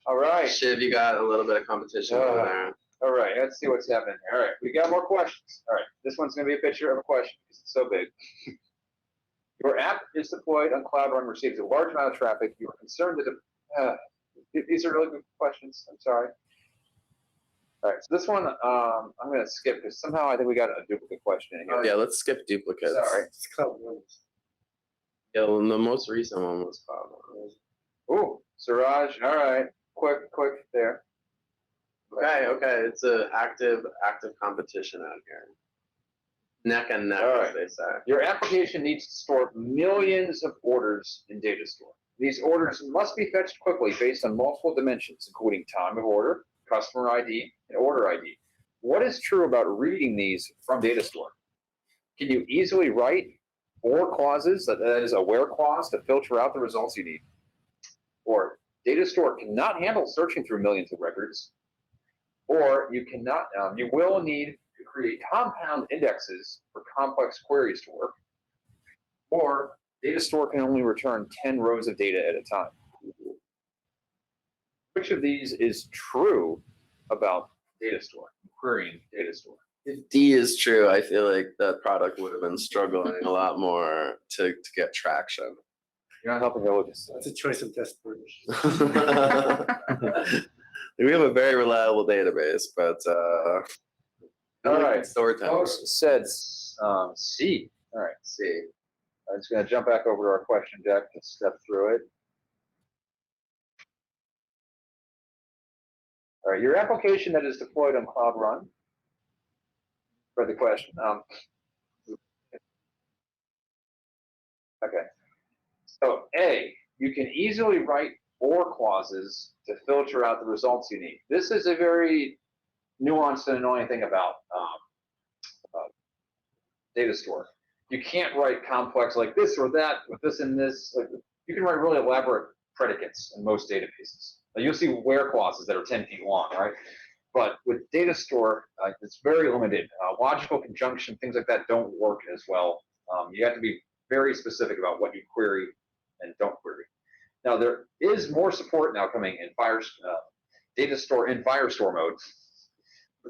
All right. Shiv, you got a little bit of competition over there. All right, let's see what's happening here. All right, we got more questions. All right, this one's going to be a picture of a question because it's so big. Your app is deployed on Cloud Run, receives a large amount of traffic. You are concerned that these are really good questions. I'm sorry. All right, so this one I'm going to skip because somehow I think we got a duplicate question in here. Oh yeah, let's skip duplicates. Sorry. It's cloud runs. Yeah, well, the most recent one was Cloud Run. Ooh, Siraj. All right, quick there. Okay, it's a active competition out here. Neck and neck, All as right. they say. Your application needs to store millions of orders in data store. These orders must be fetched quickly based on multiple dimensions, including time of order, customer ID, and order ID. What is true about reading these from data store? Can you easily write OR clauses, that is a where clause, to filter out the results you need? Or data store cannot handle searching through millions of records. Or you will need to create compound indexes for complex queries to work. Or data store can only return 10 rows of data at a time. Which of these is true about data store, querying data store? If D is true, I feel like that product would have been struggling a lot more to get traction. You're not helping go with this. That's a choice of desperation. We have a very reliable database, but All right, store time. folks said C. All right, See. I'm just going to jump back over to our question deck to step through it. All right, your application that is deployed on Cloud Run. For the question. Okay. So A, you can easily write or clauses to filter out the results you need. This is a very nuanced and annoying thing about data store. You can't write complex like this or that with this and this. Like, you can write really elaborate predicates in most databases. Now, you'll see where clauses that are 10 feet long, right? But with data store, it's very limited. Logical conjunction, things like that don't work as well. You have to be very specific about what you query and don't query. Now, there is more support now coming in data store in Firestore mode.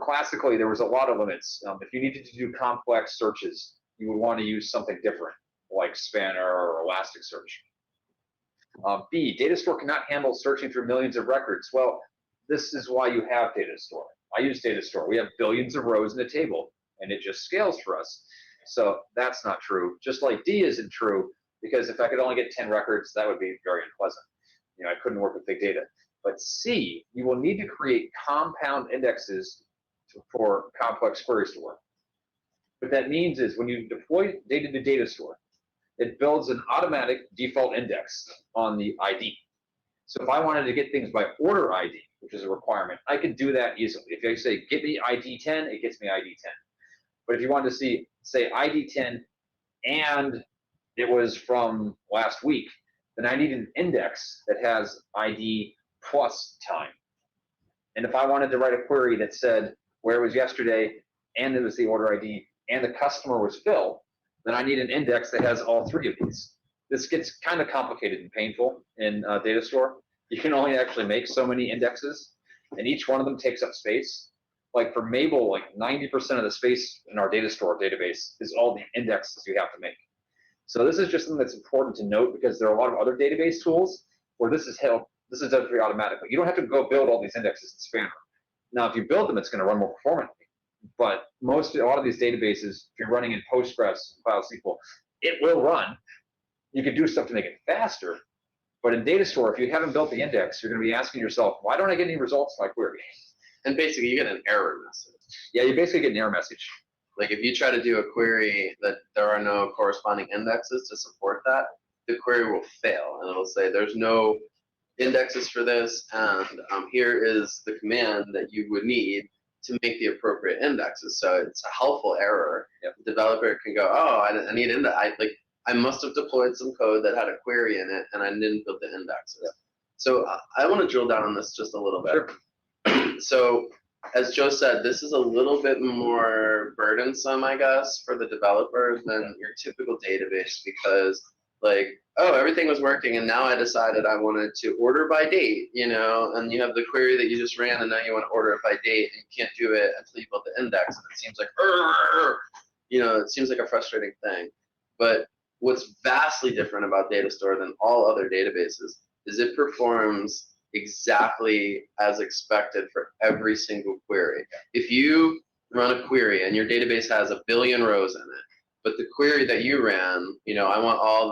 Classically, there was a lot of limits. If you needed to do complex searches, you would want to use something different, like Spanner or Elasticsearch. B, data store cannot handle searching through millions of records. Well, this is why you have data store. I use data store. We have billions of rows in a table, and it just scales for us. So that's not true. Just like D isn't true, because if I could only get 10 records, that would be very unpleasant. You know, I couldn't work with big data. But C, you will need to create compound indexes for complex queries to work. What that means is when you deploy data to data store, it builds an automatic default index on the ID. So if I wanted to get things by order ID, which is a requirement, I could do that easily. If I say, get me ID 10, it gets me ID 10. But if you wanted to see, say, ID 10 and it was from last week, then I need an index that has ID plus time. And if I wanted to write a query that said where it was yesterday and it was the order ID and the customer was Phil, then I need an index that has all three of these. This gets kind of complicated and painful in data store. You can only actually make so many indexes, and each one of them takes up space. Like for Mabel, like 90% of the space in our data store database is all the indexes you have to make. So this is just something that's important to note, because there are a lot of other database tools where this is done for you automatically. You don't have to go build all these indexes in Spanner. Now, if you build them, it's going to run more performantly. But a lot of these databases, if you're running in Postgres, File SQL, it will run. You can do stuff to make it faster. But in data store, if you haven't built the index, you're going to be asking yourself, why don't I get any results in my query? And basically, you get an error message. Yeah, you basically get an error message. Like if you try to do a query that there are no corresponding indexes to support that, the query will fail, and it'll say there's no indexes for this, and here is the command that you would need to make the appropriate indexes. So it's a helpful error. Yep. The developer can go, oh, I need index. I must have deployed some code that had a query in it, and I didn't build the indexes. Yep. So I want to drill down on this just a little bit. Sure. So as Joe said, this is a little bit more burdensome, I guess, for the developers than your typical database, because like, oh, everything was working, and now I decided I wanted to order by date, you know, and you have the query that you just ran, and now you want to order it by date, and you can't do it until you build the index, and it seems like, you know, it seems like a frustrating thing. But what's vastly different about data store than all other databases is it performs exactly as expected for every single query. If you run a query and your database has 1 billion rows in it, but the query that you ran, you know, I want all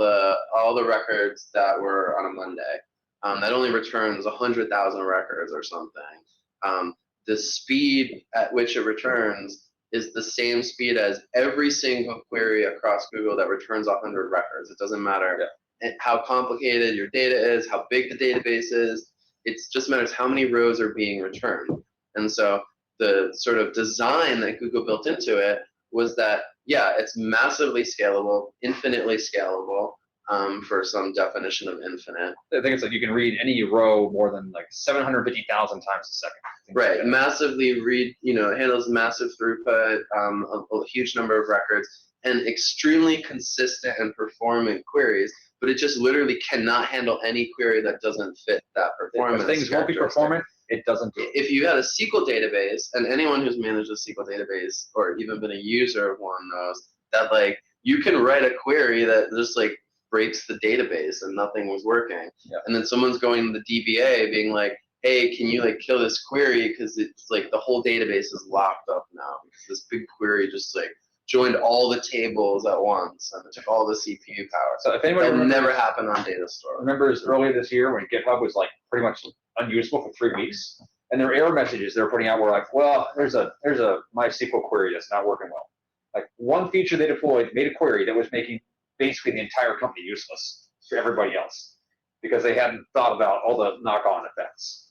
the records that were on a Monday, that only returns 100,000 records or something. The speed at which it returns is the same speed as every single query across Google that returns 100 records. It doesn't matter how complicated your data is, how big the database is. It just matters how many rows are being returned. And so the sort of design that Google built into it was that, yeah, it's massively scalable, infinitely scalable, for some definition of infinite. I think it's like you can read any row more than like 750,000 times a second. Right, massively read, you know, it handles massive throughput, a huge number of records, and extremely consistent and performant queries, but it just literally cannot handle any query that doesn't fit that performance. If things won't be performant, it doesn't do it. If you had a SQL database, and anyone who's managed a SQL database or even been a user of one knows that, like, you can write a query that just like breaks the database and nothing was working. Yep. And then someone's going to the DBA being like, hey, can you like kill this query because it's like the whole database is locked up now because this big query just like joined all the tables at once and it took all the CPU power. So if anybody That'll never happen on data store. remembers earlier this year when GitHub was like pretty much unusable for 3 weeks, and their error messages they're putting out were like, well, there's a MySQL query that's not working well. Like one feature they deployed made a query that was making basically the entire company useless for everybody else. because they hadn't thought about all the knock-on effects.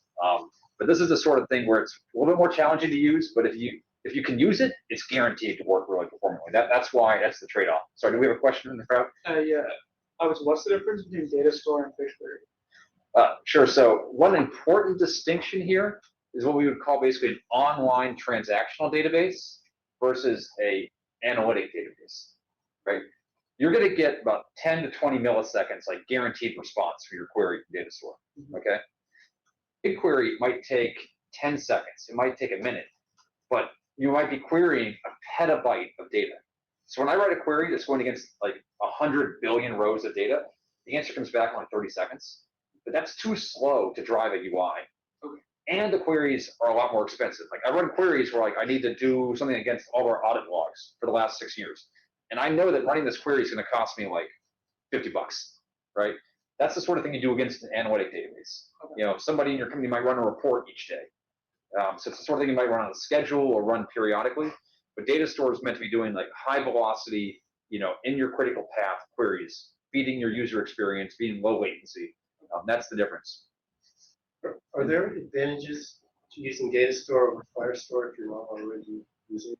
But this is the sort of thing where it's a little bit more challenging to use, but if you can use it, it's guaranteed to work really performantly. That's why that's the trade-off. Sorry, do we have a question in the crowd? Yeah. What's the difference between data store and BigQuery? Sure. So one important distinction here is what we would call basically an online transactional database versus a analytic database, right? You're going to get about 10 to 20 milliseconds, like guaranteed response for your query from data store, okay? BigQuery might take 10 seconds. It might take a minute, but you might be querying a petabyte of data. So when I write a query that's going against like 100 billion rows of data, the answer comes back in like 30 seconds. But that's too slow to drive a UI. Okay. And the queries are a lot more expensive. Like I run queries where like I need to do something against all our audit logs for the last 6 years. And I know that running this query is going to cost me like $50, right? That's the sort of thing you do against an analytic database. Okay. You know, somebody in your company might run a report each day. So it's the sort of thing you might run on a schedule or run periodically. But data store is meant to be doing like high velocity, you know, in your critical path queries, feeding your user experience, being low latency. That's the difference. Are there advantages to using data store over Firestore if you're not already using it?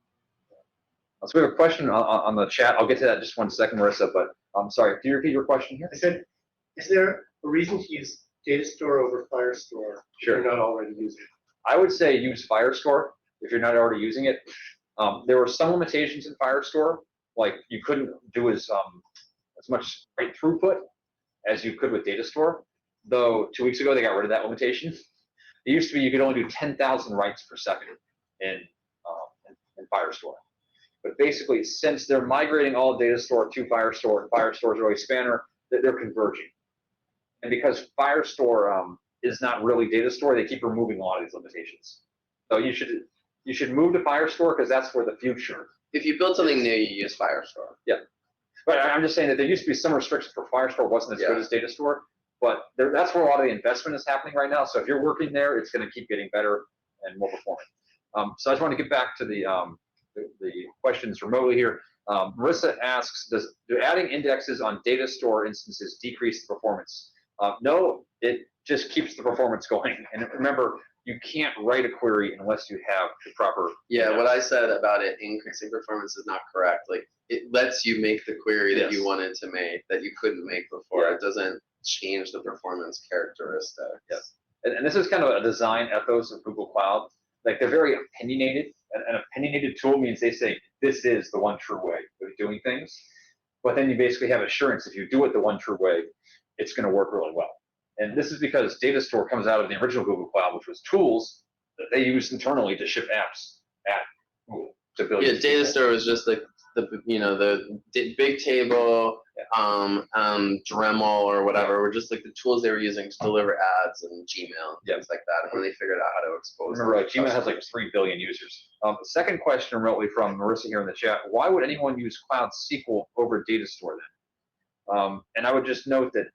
So we have a question on the chat. I'll get to that in just one second, Marissa, but I'm sorry. Can you repeat your question here? I said, is there a reason to use data store over Firestore if you're not already using it? I would say use Firestore if you're not already using it. There were some limitations in Firestore, like you couldn't do as much write throughput as you could with data store. Though 2 weeks ago they got rid of that limitation. It used to be you could only do 10,000 writes per second in Firestore. But basically, since they're migrating all of data store to Firestore, and Firestore is really Spanner, they're converging. And because Firestore is not really data store, they keep removing a lot of these limitations. So you should move to Firestore because that's where the future. If you build something new, you use Firestore. Yeah. But I'm just saying that there used to be some restrictions for Firestore wasn't as good as data store, but that's where a lot of the investment is happening right now. So if you're working there, it's going to keep getting better and more performant. So I just want to get back to the questions remotely here. Marissa asks, do adding indexes on data store instances decrease the performance? No, it just keeps the performance going. And remember, you can't write a query unless you have the proper. Yeah, what I said about it increasing performance is not correct. Like it lets you make the query that you wanted to make that you couldn't make before. Yeah. It doesn't change the performance characteristics. Yes. And this is kind of a design ethos of Google Cloud. Like they're very opinionated. An opinionated tool means they say this is the one true way of doing things. But then you basically have assurance if you do it the one true way, it's going to work really well. And this is because data store comes out of the original Google Cloud, which was tools that they used internally to ship apps at Google to billions. Yeah, data store was just like the big table, Dremel or whatever were just like the tools they were using to deliver ads and Gmail and things like that. And when they figured out how to expose. Remember, like Gmail has like 3 billion users. The second question remotely from Marissa here in the chat: why would anyone use Cloud SQL over data store then? And I would just note that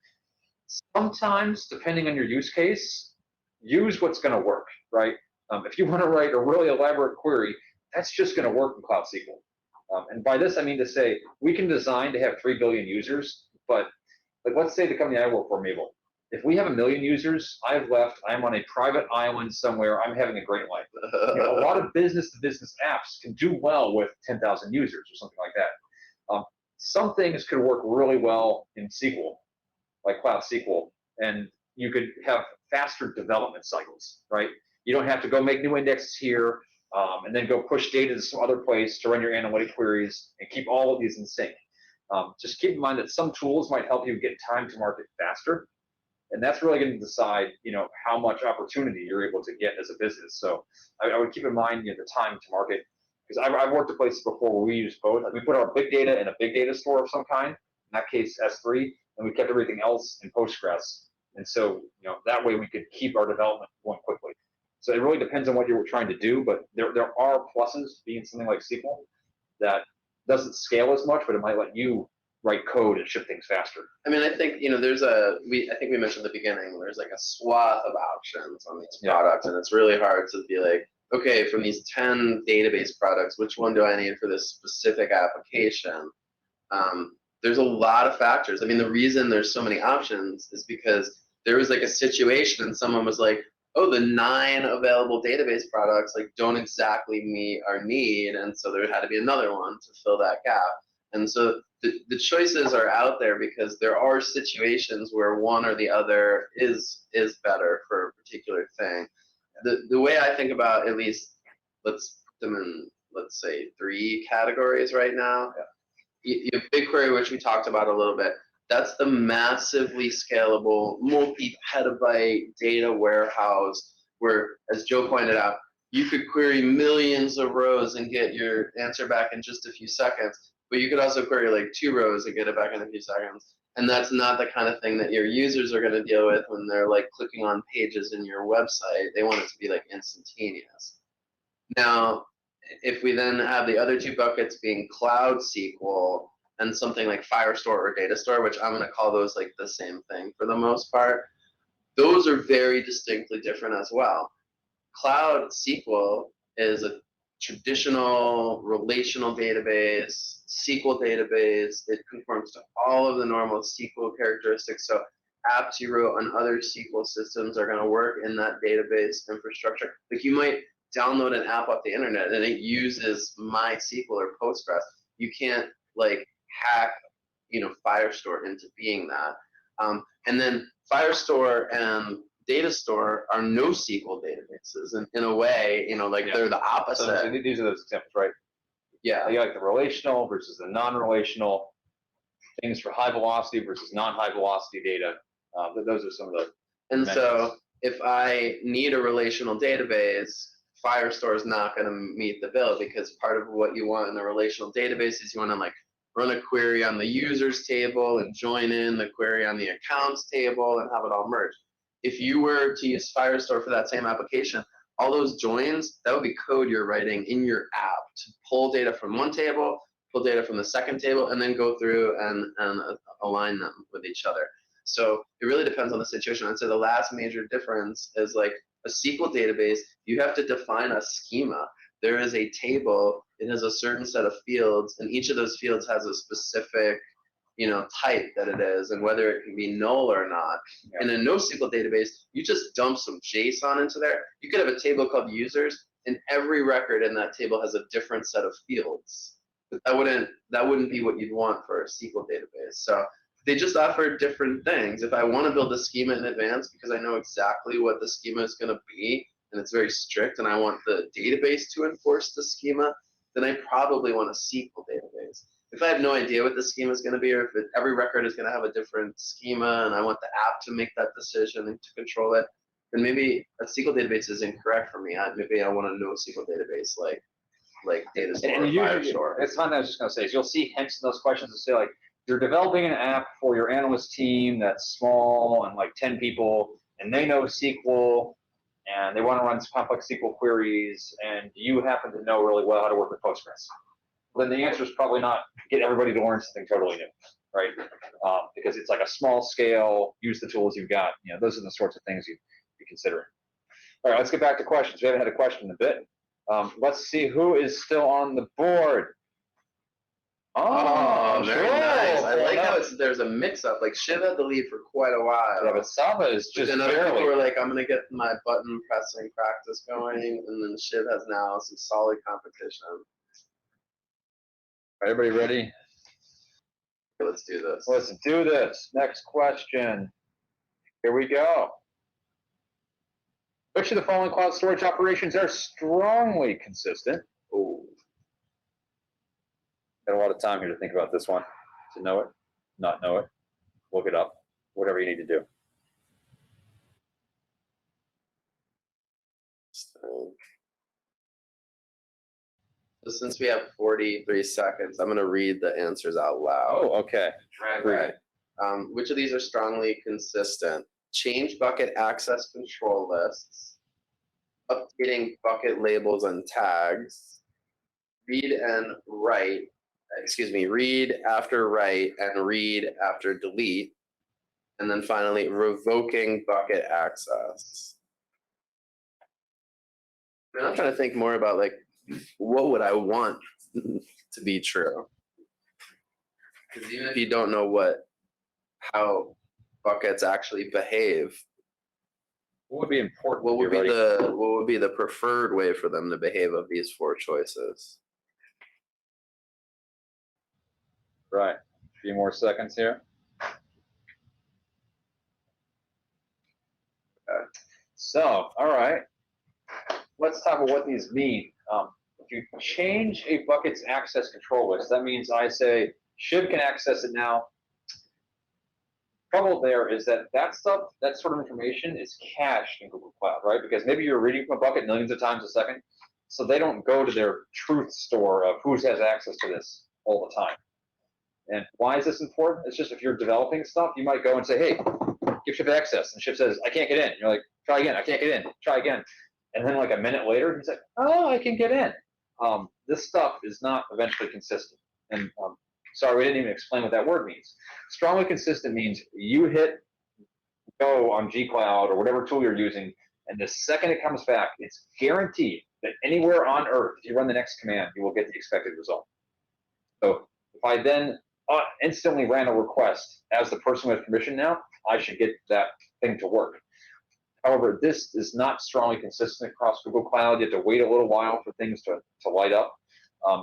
sometimes, depending on your use case, use what's going to work, right? If you want to write a really elaborate query, that's just going to work in Cloud SQL. And by this, I mean to say we can design to have 3 billion users, but like let's say the company I work for, Mabel, if we have 1 million users, I've left, I'm on a private island somewhere, I'm having a great life. You know, a lot of business-to-business apps can do well with 10,000 users or something like that. Some things could work really well in SQL, like Cloud SQL, and you could have faster development cycles, right? You don't have to go make new indexes here and then go push data to some other place to run your analytic queries and keep all of these in sync. Just keep in mind that some tools might help you get time to market faster, and that's really going to decide, you know, how much opportunity you're able to get as a business. So I would keep in mind, you know, the time to market, because I've worked at places before where we use both. Like we put our big data in a big data store of some kind, in that case S3, and we kept everything else in Postgres. And so, you know, that way we could keep our development going quickly. So it really depends on what you're trying to do, but there are pluses to being something like SQL that doesn't scale as much, but it might let you write code and ship things faster. I mean, I think, you know, I think we mentioned at the beginning, there's like a swath of options on these products, and it's really hard to be like, okay, from these 10 database products, which one do I need for this specific application? there's a lot of factors. I mean, the reason there's so many options is because there was like a situation and someone was like, oh, the 9 available database products like don't exactly meet our need, and so there had to be another one to fill that gap. And so the choices are out there because there are situations where one or the other is better for a particular thing. The way I think about, at least, let's put them in, let's say, 3 categories right now. You have BigQuery, which we talked about a little bit. That's the massively scalable, multi-petabyte data warehouse where, as Joe pointed out, you could query millions of rows and get your answer back in just a few seconds. But you could also query like 2 rows and get it back in a few seconds. And that's not the kind of thing that your users are going to deal with when they're like clicking on pages in your website. They want it to be like instantaneous. Now, if we then have the other 2 buckets being Cloud SQL and something like Firestore or Data Store, which I'm going to call those like the same thing for the most part, those are very distinctly different as well. Cloud SQL is a traditional relational database, SQL database. It conforms to all of the normal SQL characteristics. So apps you wrote on other SQL systems are going to work in that database infrastructure. Like you might download an app off the internet and it uses MySQL or Postgres. You can't like hack, Firestore into being that. And then Firestore and Data Store are NoSQL databases, and in a way, they're the opposite. So these are those examples, right? Yeah. You like the relational versus the non-relational, things for high velocity versus non-high velocity data. Those are some of the And dimensions. so if I need a relational database, Firestore is not going to meet the bill, because part of what you want in a relational database is you want to like run a query on the users table and join in the query on the accounts table and have it all merged. If you were to use Firestore for that same application, all those joins, that would be code you're writing in your app to pull data from one table, pull data from the second table, and then go through and align them with each other. So it really depends on the situation. I'd say the last major difference is like a SQL database, you have to define a schema. There is a table, it has a certain set of fields, and each of those fields has a specific type that it is, and whether it can be null or not. Yeah. In a NoSQL database, you just dump some JSON into there. You could have a table called users, and every record in that table has a different set of fields. But that wouldn't be what you'd want for a SQL database. So they just offer different things. If I want to build a schema in advance because I know exactly what the schema is going to be, and it's very strict, and I want the database to enforce the schema, then I probably want a SQL database. If I have no idea what the schema is going to be, or if every record is going to have a different schema and I want the app to make that decision and to control it, then maybe a SQL database is incorrect for me. Maybe I want a NoSQL database like Data Store or Firestore. It's fun. I was just going to say, is you'll see hints in those questions that say like, you're developing an app for your analyst team that's small and like 10 people, and they know SQL, and they want to run complex SQL queries, and you happen to know really well how to work with Postgres. Then the answer is probably not get everybody to learn something totally new, right? Because it's like a small scale, use the tools you've got. Those are the sorts of things you'd be considering. All right, let's get back to questions. We haven't had a question in a bit. Let's see who is still on the board. Oh, very nice. I like how there's a mix-up. Like Shiv had the lead for quite a while. Yeah, but Saba is just and other barely. people were like, I'm going to get my button pressing practice going, and then Shiv has now some solid competition. Everybody ready? Okay, let's do this. Let's do this. Next question. Here we go. Which of the following cloud storage operations are strongly consistent? Oh, got a lot of time here to think about this one. To know it, not know it, look it up, whatever you need to do. So since we have 43 seconds, I'm going to read the answers out loud. Oh, okay. Right. Which of these are strongly consistent? Change bucket access control lists, updating bucket labels and tags, read after write and read after delete, and then finally revoking bucket access. And I'm trying to think more about like, what would I want to be true? Because even if you don't know how buckets actually behave, What would be important? what if would be you're writing- the preferred way for them to behave of these 4 choices? Right. A few more seconds here. Okay. So, all right. Let's talk about what these mean. If you change a bucket's access control list, that means I say Shiv can access it now. Trouble there is that stuff, that sort of information is cached in Google Cloud, right? Because maybe you're reading from a bucket millions of times a second, so they don't go to their truth store of who has access to this all the time. And why is this important? It's just if you're developing stuff, you might go and say, hey, give Shiv access. And Shiv says, I can't get in. You're like, try again. I can't get in. Try again. And then like a minute later, he's like, oh, I can get in. This stuff is not eventually consistent. And sorry, we didn't even explain what that word means. Strongly consistent means you hit go on G-Cloud or whatever tool you're using, and the second it comes back, it's guaranteed that anywhere on Earth, if you run the next command, you will get the expected result. So if I then instantly ran a request as the person with permission now, I should get that thing to work. However, this is not strongly consistent across Google Cloud. You have to wait a little while for things to light up.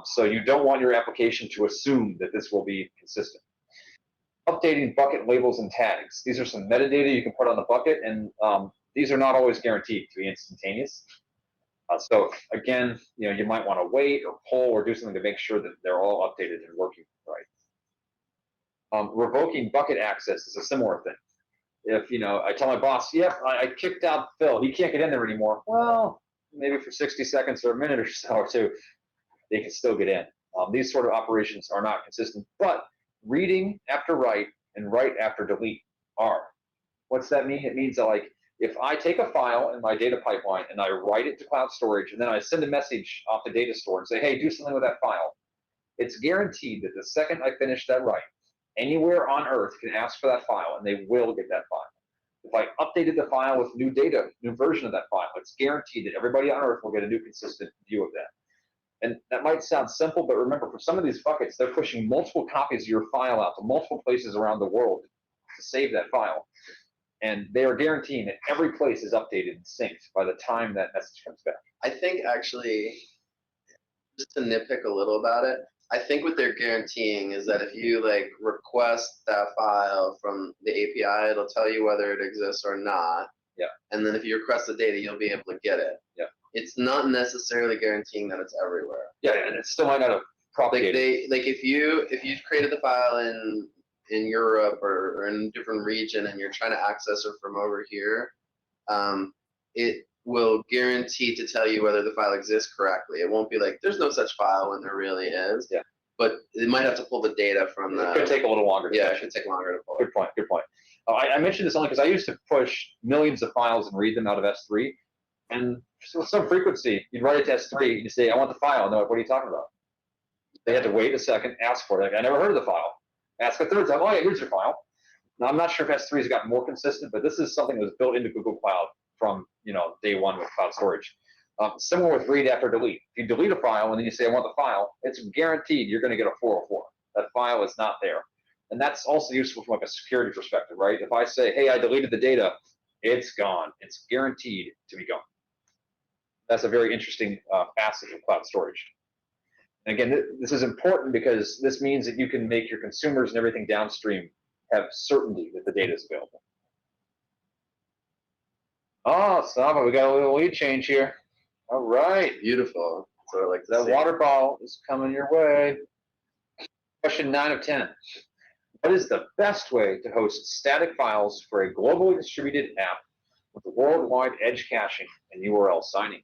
So you don't want your application to assume that this will be consistent. Updating bucket labels and tags. These are some metadata you can put on the bucket, and these are not always guaranteed to be instantaneous. So again, you might want to wait or pull or do something to make sure that they're all updated and working right. Revoking bucket access is a similar thing. If I tell my boss, yep, I kicked out Phil, he can't get in there anymore. Well, maybe for 60 seconds or a minute or so or two, they can still get in. These sort of operations are not consistent, but reading after write and write after delete are. What's that mean? It means that like if I take a file in my data pipeline and I write it to cloud storage and then I send a message off the data store and say, hey, do something with that file, it's guaranteed that the second I finish that write, anywhere on Earth can ask for that file and they will get that file. If I updated the file with new data, new version of that file, it's guaranteed that everybody on Earth will get a new consistent view of that. And that might sound simple, but remember, for some of these buckets, they're pushing multiple copies of your file out to multiple places around the world to save that file. And they are guaranteeing that every place is updated and synced by the time that message comes back. I think actually, just to nitpick a little about it, I think what they're guaranteeing is that if you like request that file from the API, it'll tell you whether it exists or not. Yeah. And then if you request the data, you'll be able to get it. Yeah. It's not necessarily guaranteeing that it's everywhere. Yeah, and it still might not have propagated. If you created the file in Europe or in a different region and you're trying to access it from over here, it will guarantee to tell you whether the file exists correctly. It won't be like there's no such file when there really is. Yeah. But it might have to pull the data from the. It could take a little longer. Yeah, it should take longer to pull. Good point. Good point. I mentioned this only because I used to push millions of files and read them out of S3, and with some frequency, you'd write it to S3 and you say, "I want the file." And they're like, "What are you talking about?" They had to wait a second, ask for it. Like, I never heard of the file. Ask a third time. Oh yeah, here's your file. Now I'm not sure if S3 has gotten more consistent, but this is something that was built into Google Cloud from day one with cloud storage. Similar with read after delete. If you delete a file and then you say, I want the file, it's guaranteed you're going to get a 404. That file is not there. And that's also useful from like a security perspective, right? If I say, hey, I deleted the data, it's gone. It's guaranteed to be gone. That's a very interesting facet of cloud storage. And again, this is important because this means that you can make your consumers and everything downstream have certainty that the data is available. Oh, Saba, we got a little lead change here. All right. Beautiful. So like That water ball is coming your way. Question 9 of 10. What is the best way to host static files for a globally distributed app with worldwide edge caching and URL signing?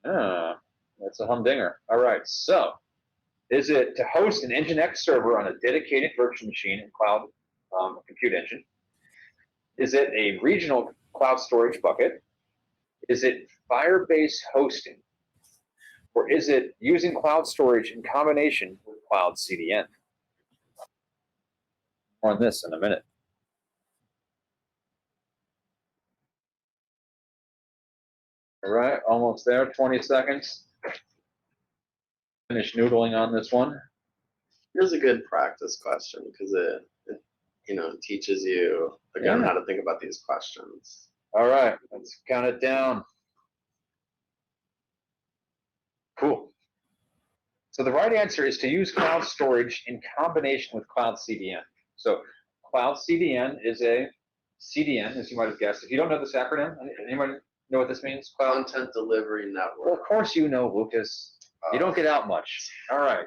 That's a humdinger. All right, so is it to host an Nginx server on a dedicated virtual machine in cloud compute engine? Is it a regional cloud storage bucket? Is it Firebase hosting? Or is it using cloud storage in combination with cloud CDN? More on this in a minute. All right, almost there, 20 seconds. Finish noodling on this one. Here's a good practice question because it teaches you again how to think about these questions. All right, let's count it down. Cool. So the right answer is to use cloud storage in combination with Cloud CDN. So Cloud CDN is a CDN, as you might have guessed. If you don't know this acronym, anyone know what this means? Cloud Content delivery Well, network. of course you know, Lucas. You don't get out much. All right.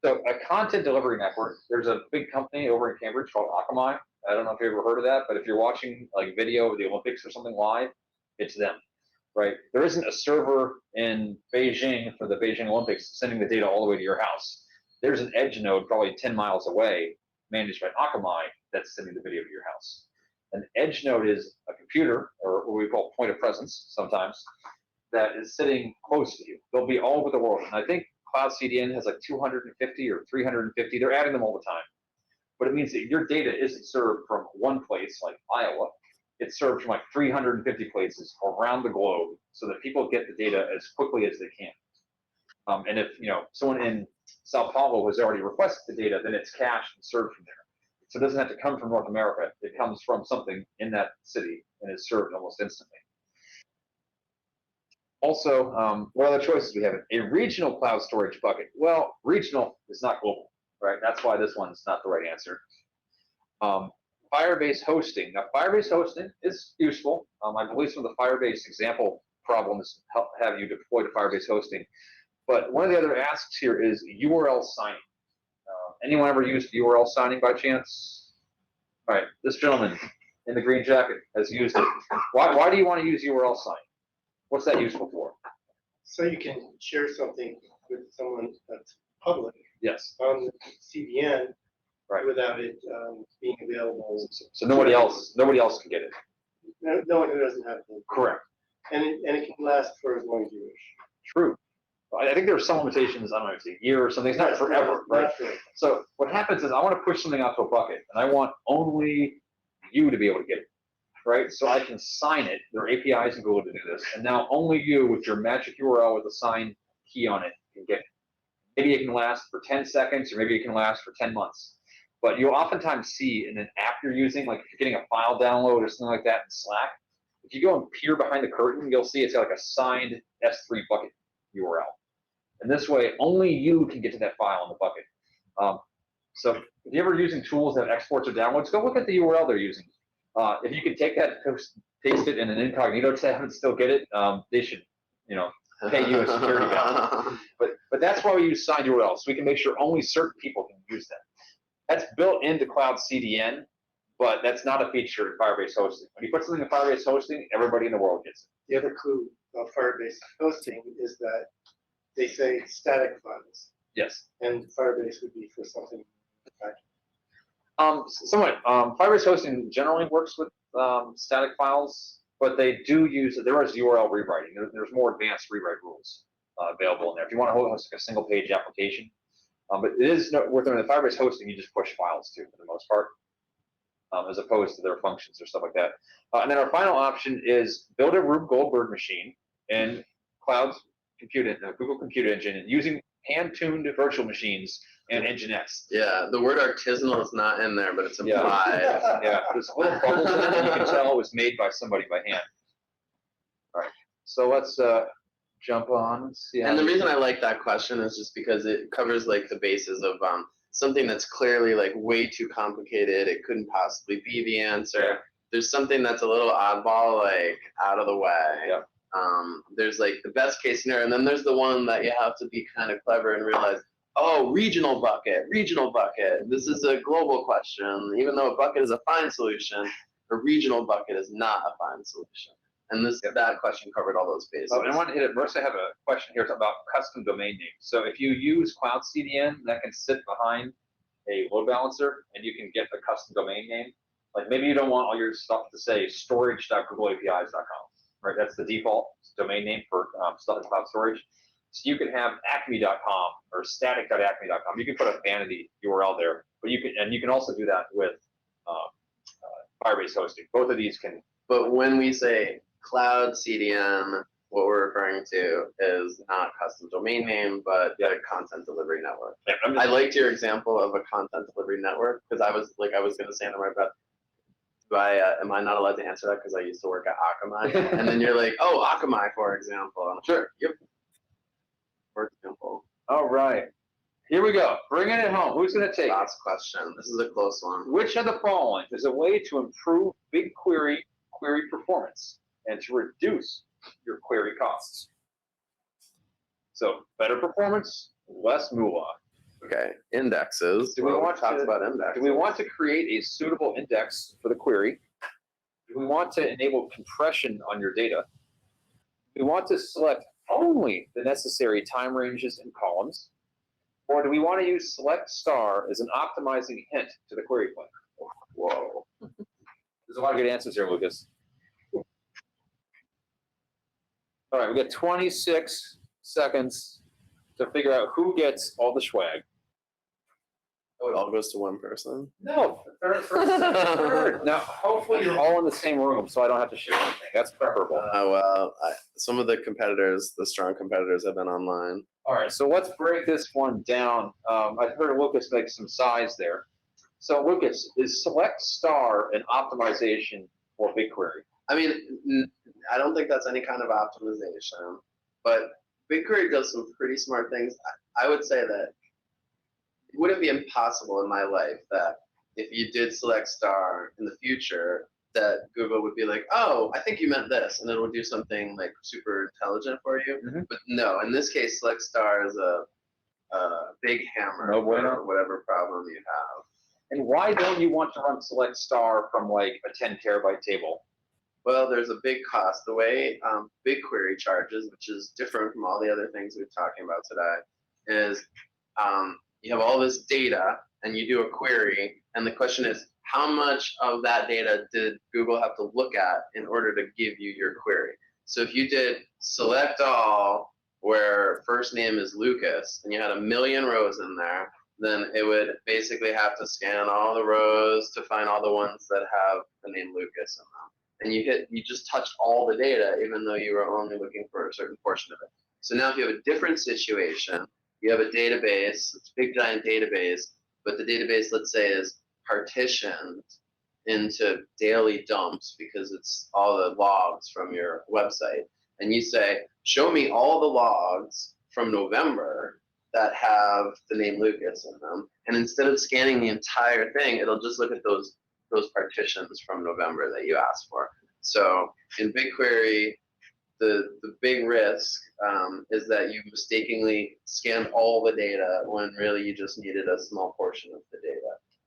So a content delivery network, there's a big company over in Cambridge called Akamai. I don't know if you've ever heard of that, but if you're watching like video of the Olympics or something live, it's them, right? There isn't a server in Beijing for the Beijing Olympics sending the data all the way to your house. There's an edge node probably 10 miles away managed by Akamai that's sending the video to your house. An edge node is a computer, or what we call point of presence sometimes, that is sitting close to you. They'll be all over the world. And I think Cloud CDN has like 250 or 350. They're adding them all the time. But it means that your data isn't served from one place, like Iowa. It's served from like 350 places around the globe so that people get the data as quickly as they can. And if someone in Sao Paulo has already requested the data, then it's cached and served from there. So it doesn't have to come from North America. It comes from something in that city and is served almost instantly. Also, what other choices we have? A regional cloud storage bucket. Well, regional is not global, right? That's why this one's not the right answer. Firebase hosting. Now, Firebase hosting is useful. I believe some of the Firebase example problems have you deploy to Firebase hosting. But one of the other asks here is URL signing. Anyone ever used URL signing by chance? All right, this gentleman in the green jacket has used it. Why do you want to use URL signing? What's that useful for? So you can share something with someone that's public Yes. on the CDN Right. without it being available. So nobody else can get it. No one who doesn't have it. Correct. And it can last for as long as you wish. True. I think there are some limitations. I don't know if it's a year or something. It's not forever, right? Not forever. So what happens is I want to push something out to a bucket, and I want only you to be able to get it, right? So I can sign it. There are APIs in Google to do this, and now only you with your magic URL with a signed key on it can get it. Maybe it can last for 10 seconds, or maybe it can last for 10 months. But you'll oftentimes see in an app you're using, like if you're getting a file download or something like that in Slack, if you go and peer behind the curtain, you'll see it's got like a signed S3 bucket URL. And this way, only you can get to that file in the bucket. So if you're ever using tools that have exports or downloads, go look at the URL they're using. If you can take that, paste it in an incognito tab and still get it, they should, pay you a security value. But that's why we use signed URLs, so we can make sure only certain people can use that. That's built into Cloud CDN, but that's not a feature in Firebase hosting. When you put something in Firebase hosting, everybody in the world gets it. The other clue of Firebase hosting is that they say static files, Yes. and Firebase would be for something. Somewhat. Firebase hosting generally works with static files, but they do use, there is URL rewriting. There's more advanced rewrite rules available in there. If you want to host like a single page application, but it is worth noting, the Firebase hosting, you just push files to for the most part, as opposed to their functions or stuff like that. And then our final option is build a Rube Goldberg machine in Cloud's Google Compute Engine, and using hand-tuned virtual machines and Nginx. Yeah, the word artisanal is not in there, but it's implied. Yeah, there's little bubbles in it, and you can tell it was made by somebody by hand. All right, so let's jump on. See how And the reason I like that question is just because it covers like the basis of something that's clearly like way too complicated. It couldn't possibly be the answer. Yeah. There's something that's a little oddball, like out of the way. Yeah. There's like the best case scenario, and then there's the one that you have to be kind of clever and realize, oh, regional bucket. This is a global question. Even though a bucket is a fine solution, a regional bucket is not a fine solution. And that question covered all those bases. And I want to hit it. First, I have a question here about custom domain names. So if you use Cloud CDN, that can sit behind a load balancer, and you can get a custom domain name. Like maybe you don't want all your stuff to say storage.googleapis.com, right? That's the default domain name for stuff in cloud storage. So you can have acme.com or static.acme.com. You can put a vanity URL there, but you can also do that with Firebase hosting. Both of these can. But when we say cloud CDN, what we're referring to is not custom domain name, but a content delivery network. Yeah, I liked your example of a content delivery network because I was going to say under my breath, am I not allowed to answer that because I used to work at Akamai? And then you're like, oh, Akamai, for example. And I'm Sure. Yep. For example. All right. Here we go. Bringing it home. Who's going to take it? Last question. This is a close one. Which of the following is a way to improve BigQuery query performance and to reduce your query costs? So better performance, less moolah. Okay. Indexes. Do we Well, want talked to- about indexes. Do we want to create a suitable index for the query? Do we want to enable compression on your data? Do we want to select only the necessary time ranges and columns? Or do we want to use select star as an optimizing hint to the query planner? Whoa. There's a lot of good answers here, Lucas. All right, we got 26 seconds to figure out who gets all the swag. Oh, it all goes to one person. No, third. Now, hopefully you're all in the same room, so I don't have to share anything. That's preferable. Some of the competitors, the strong competitors, have been online. All right, so let's break this one down. I heard Lucas make some size there. So Lucas, is select star an optimization for BigQuery? I mean, I don't think that's any kind of optimization, but BigQuery does some pretty smart things. I would say that it wouldn't be impossible in my life that if you did select star in the future, that Google would be like, oh, I think you meant this, and it will do something like super intelligent for you. Mm-hmm. But no, in this case, select star is a big hammer No bueno. for whatever problem you have. And why don't you want to run select star from like a 10 terabyte table? Well, there's a big cost. The way BigQuery charges, which is different from all the other things we're talking about today, is you have all this data and you do a query, and the question is, how much of that data did Google have to look at in order to give you your query? So if you did select all, where first name is Lucas, and you had 1 million rows in there, then it would basically have to scan all the rows to find all the ones that have the name Lucas in them. And you just touched all the data, even though you were only looking for a certain portion of it. So now if you have a different situation, you have a database, it's a big giant database, but the database, let's say, is partitioned into daily dumps because it's all the logs from your website. And you say, show me all the logs from November that have the name Lucas in them. And instead of scanning the entire thing, it'll just look at those partitions from November that you asked for. So in BigQuery, the big risk is that you mistakenly scanned all the data when really you just needed a small portion of the data.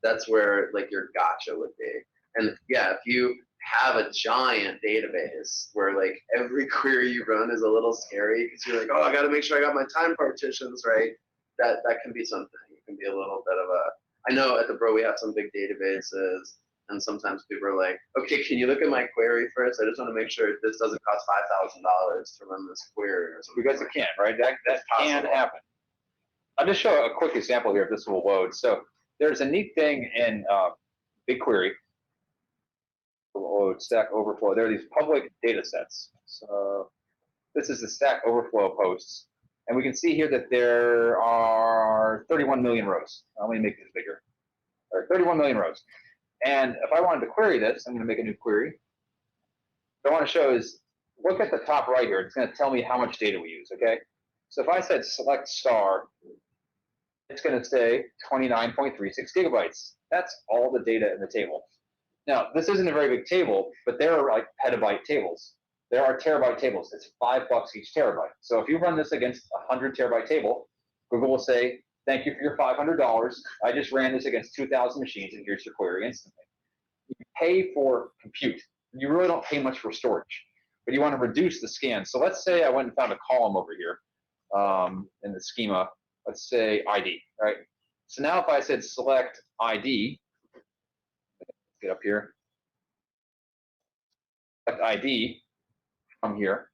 That's where like your gotcha would be. And yeah, if you have a giant database where like every query you run is a little scary because you're like, oh, I got to make sure I got my time partitions right. That can be something. It can be a little bit of a. I know at the Bro we have some big databases. And sometimes people are like, okay, can you look at my query first? I just want to make sure this doesn't cost $5,000 to run this query or something. Because it can, right? That can happen. I'll just show a quick example here if this will load. So there's a neat thing in BigQuery, Stack Overflow. There are these public data sets. So this is the Stack Overflow posts. And we can see here that there are 31 million rows. Let me make this bigger. There are 31 million rows. And if I wanted to query this, I'm going to make a new query. What I want to show is, look at the top right here. It's going to tell me how much data we use, okay? So if I said select star, it's going to say 29.36 gigabytes. That's all the data in the table. Now, this isn't a very big table, but there are like petabyte tables. There are terabyte tables. It's $5 each terabyte. So if you run this against a 100 terabyte table, Google will say, thank you for your $500. I just ran this against 2,000 machines, and here's your query instantly. You pay for compute. You really don't pay much for storage, but you want to reduce the scan. So let's say I went and found a column over here in the schema. Let's say ID, right? So now if I said select ID, get up here, select ID from here,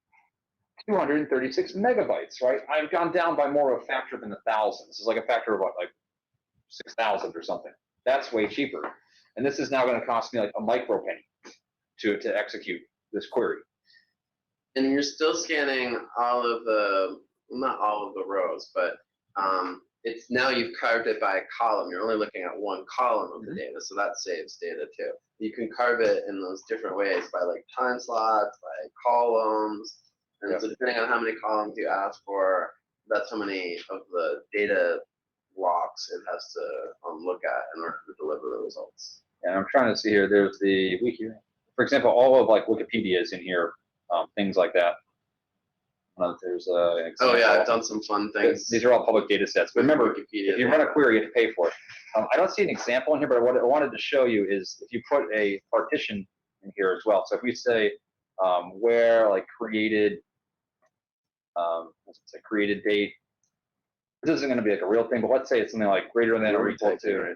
236 megabytes, right? I've gone down by more of a factor than 1,000. This is like a factor of what, like 6,000 or something. That's way cheaper. And this is now going to cost me like a micro penny to execute this query. And you're still scanning all of the, well, not all of the rows, but it's now you've carved it by a column. You're only looking at one column of the data, so that saves data too. You can carve it in those different ways by like time slots, by columns, and so depending on how many columns you ask for, that's how many of the data blocks it has to look at in order to deliver the results. And I'm trying to see here. There's the wiki. For example, all of like Wikipedia is in here, things like that. There's an example. Oh yeah, I've done some fun things. These are all public data sets. But remember, Wikipedia if you run a query, you have to pay for it. I don't see an example in here, but what I wanted to show you is if you put a partition in here as well. So if we say where like created, let's say created date. This isn't going to be like a real thing, but let's say it's something like greater than or equal to.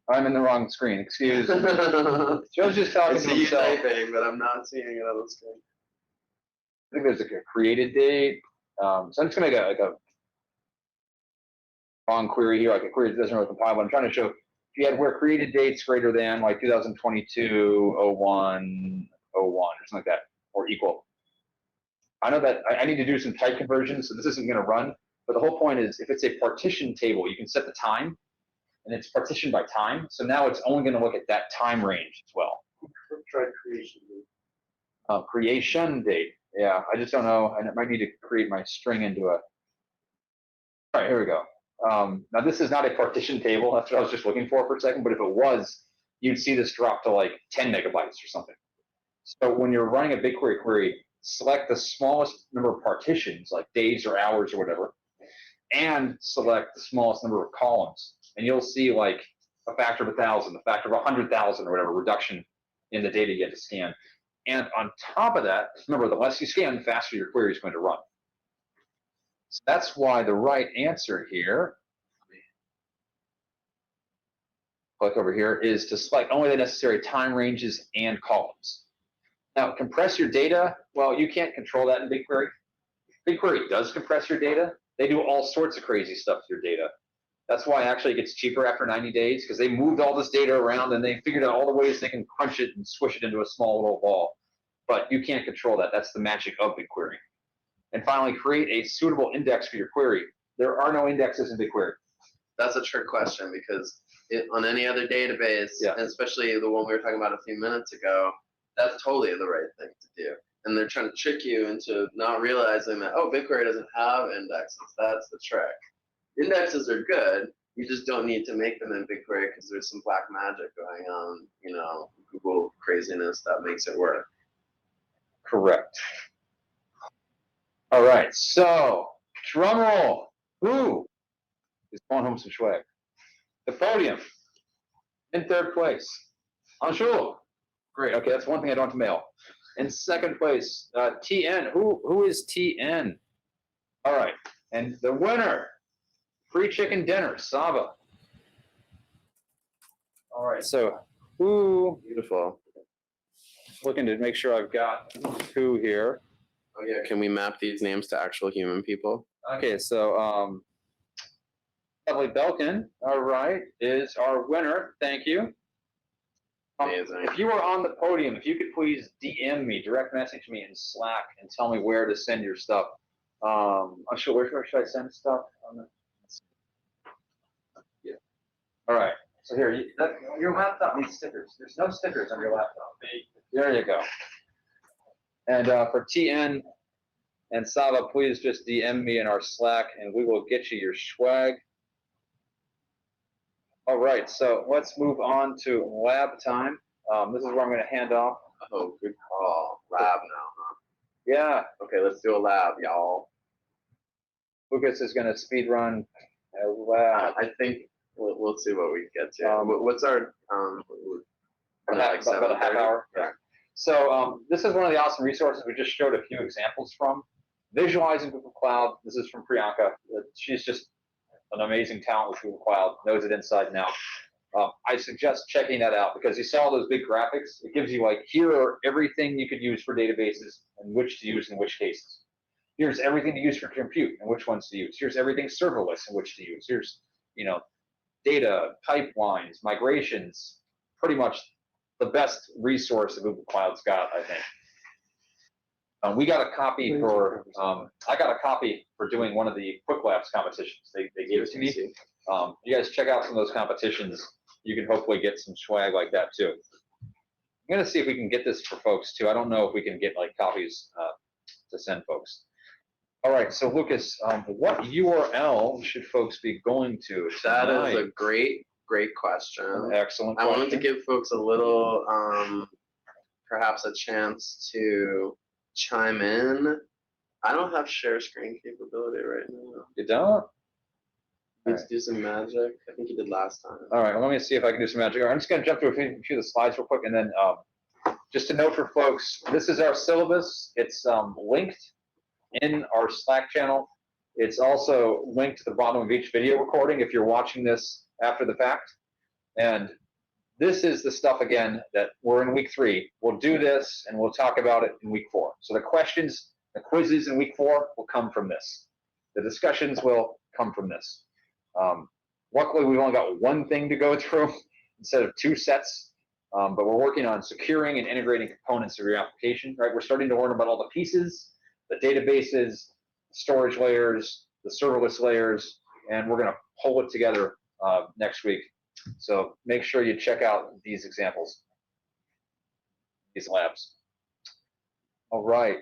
I'm in the wrong screen. Excuse me. Joe's just talking I to see you himself. typing, but I'm not seeing it on the screen. I think there's like a created date. So I'm just gonna make a wrong query here, like a query that doesn't really compile, but I'm trying to show if you had where created dates greater than like 2022, 01, 01, or something like that, or equal. I know that I need to do some type conversions, so this isn't gonna run, but the whole point is if it's a partition table, you can set the time, and it's partitioned by time, so now it's only gonna look at that time range as well. Try creation. Creation date. Yeah, I just don't know, and I might need to create my string into a. All right, here we go. Now this is not a partition table. That's what I was just looking for a second. But if it was, you'd see this drop to like 10 megabytes or something. So when you're running a BigQuery query, select the smallest number of partitions, like days or hours or whatever, and select the smallest number of columns, and you'll see like a factor of 1,000, a factor of 100,000 or whatever reduction in the data you get to scan. And on top of that, remember, the less you scan, the faster your query is going to run. So that's why the right answer here, click over here, is to select only the necessary time ranges and columns. Now, compress your data, well, you can't control that in BigQuery. BigQuery does compress your data. They do all sorts of crazy stuff with your data. That's why actually it gets cheaper after 90 days, because they moved all this data around and they figured out all the ways they can crunch it and squish it into a small little ball. But you can't control that. That's the magic of BigQuery. And finally, create a suitable index for your query. There are no indexes in BigQuery. That's a trick question because on any other database, and especially the one we were talking about a few minutes ago, that's totally the right thing to do. And they're trying to trick you into not realizing that, oh, BigQuery doesn't have indexes. That's the trick. Indexes are good. You just don't need to make them in BigQuery because there's some black magic going on, you know, Google craziness that makes it work. Correct. All right, so drum roll. Who is going home some swag? The podium in third place. Anshul. Great. Okay, that's one thing I don't have to mail. In second place, TN. Who is TN? All right, and the winner, free chicken dinner, Saba. All right, so who? Beautiful. Looking to make sure I've got who here. Oh yeah, can we map these names to actual human people? Okay, so Lovely Belkin, all right, is our winner. Thank you. Amazing. If you were on the podium, if you could please DM me, direct message me in Slack, and tell me where to send your stuff. Where should I send stuff? Yeah. All right. So here, your laptop needs stickers. There's no stickers on your laptop. There you go. And for TN and Saba, please just DM me in our Slack, and we will get you your swag. All right, so let's move on to lab time. This is where I'm going to hand off. Oh, good call. Lab now, huh? Yeah, Okay, let's do a lab, y'all. Lucas is going to speed run a lab. I think we'll see what we get to. What's our About a half hour. Yeah. So this is one of the awesome resources we just showed a few examples from. Visualizing Google Cloud. This is from Priyanka. She's just an amazing talent with Google Cloud, knows it inside and out. I suggest checking that out because you saw those big graphics. It gives you like, here are everything you could use for databases and which to use in which cases. Here's everything to use for compute and which ones to use. Here's everything serverless and which to use. Here's, data, pipelines, migrations, pretty much the best resource that Google Cloud's got, I think. We got a copy for, I got a copy for doing one of the Quick Labs competitions. They gave it to me. You guys check out some of those competitions. You can hopefully get some swag like that too. I'm gonna see if we can get this for folks too. I don't know if we can get like copies to send folks. All right, so Lucas, what URL should folks be going to tonight? That is a great question. Excellent I question. wanted to give folks a little, perhaps a chance to chime in. I don't have share screen capability right now. You don't? Let's do some magic. I think you did last time. All right, well, let me see if I can do some magic. All right, I'm just gonna jump through a few of the slides real quick, and then just a note for folks, this is our syllabus. It's linked in our Slack channel. It's also linked to the bottom of each video recording if you're watching this after the fact. And this is the stuff, again, that we're in week 3. We'll do this, and we'll talk about it in week 4. So the questions, the quizzes in week 4 will come from this. The discussions will come from this. Luckily, we've only got one thing to go through instead of 2 sets, but we're working on securing and integrating components of your application, right? We're starting to learn about all the pieces, the databases, storage layers, the serverless layers, and we're going to pull it together next week. So make sure you check out these examples, these labs. All right.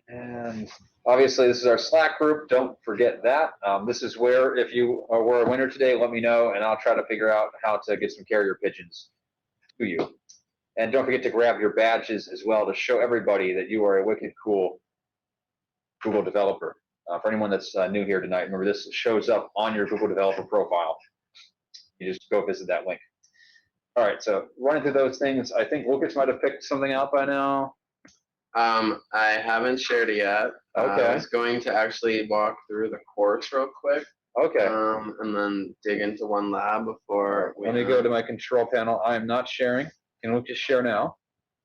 And obviously, this is our Slack group. Don't forget that. This is where, if you were a winner today, let me know, and I'll try to figure out how to get some carrier pigeons to you. And don't forget to grab your badges as well to show everybody that you are a wicked cool Google developer. For anyone that's new here tonight, remember this shows up on your Google developer profile. You just go visit that link. All right, so running through those things, I think Lucas might have picked something out by now. I haven't shared it yet. Okay. I was going to actually walk through the course real quick. Okay. And then dig into one lab before we Let me go to my control panel. I am not sharing. Can Lucas share now?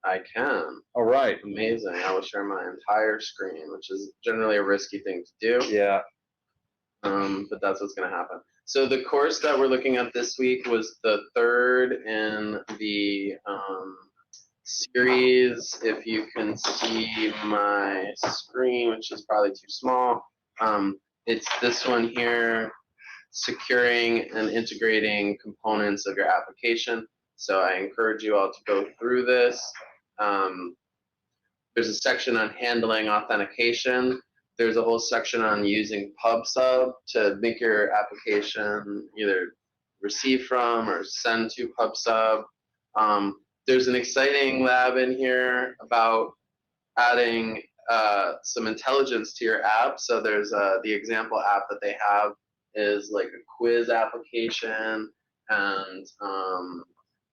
I can. All right. Amazing. I will share my entire screen, which is generally a risky thing to do. Yeah. But that's what's going to happen. So the course that we're looking at this week was the 3rd in the series. If you can see my screen, which is probably too small, it's this one here, securing and integrating components of your application. So I encourage you all to go through this. There's a section on handling authentication. There's a whole section on using PubSub to make your application either receive from or send to PubSub. There's an exciting lab in here about adding some intelligence to your app. So there's the example app that they have is like a quiz application, and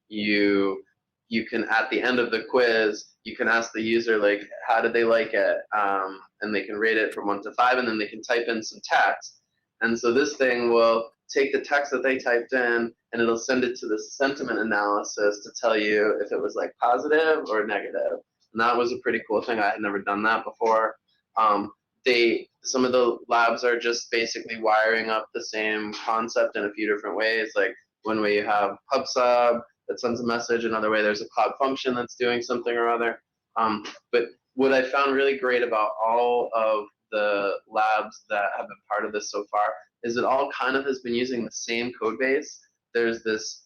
you can, at the end of the quiz, you can ask the user, like, how did they like it? And they can rate it from 1 to 5, and then they can type in some text. And so this thing will take the text that they typed in, and it'll send it to the sentiment analysis to tell you if it was like positive or negative. And that was a pretty cool thing. I had never done that before. Some of the labs are just basically wiring up the same concept in a few different ways. Like one way you have PubSub that sends a message, another way there's a cloud function that's doing something or other. But what I found really great about all of the labs that have been part of this so far is it all kind of has been using the same code base. There's this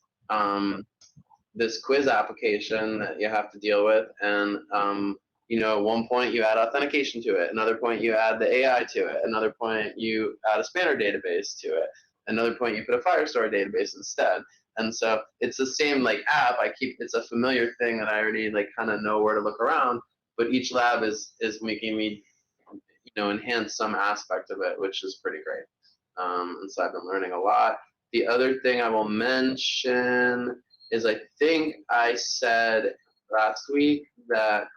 this quiz application that you have to deal with, and at one point you add authentication to it, another point you add the AI to it, another point you add a spanner database to it, another point you put a Firestore database instead. And so it's the same like app. It's a familiar thing that I already like kind of know where to look around, but each lab is making me enhance some aspect of it, which is pretty great. And so I've been learning a lot. The other thing I will mention is I think I said last week that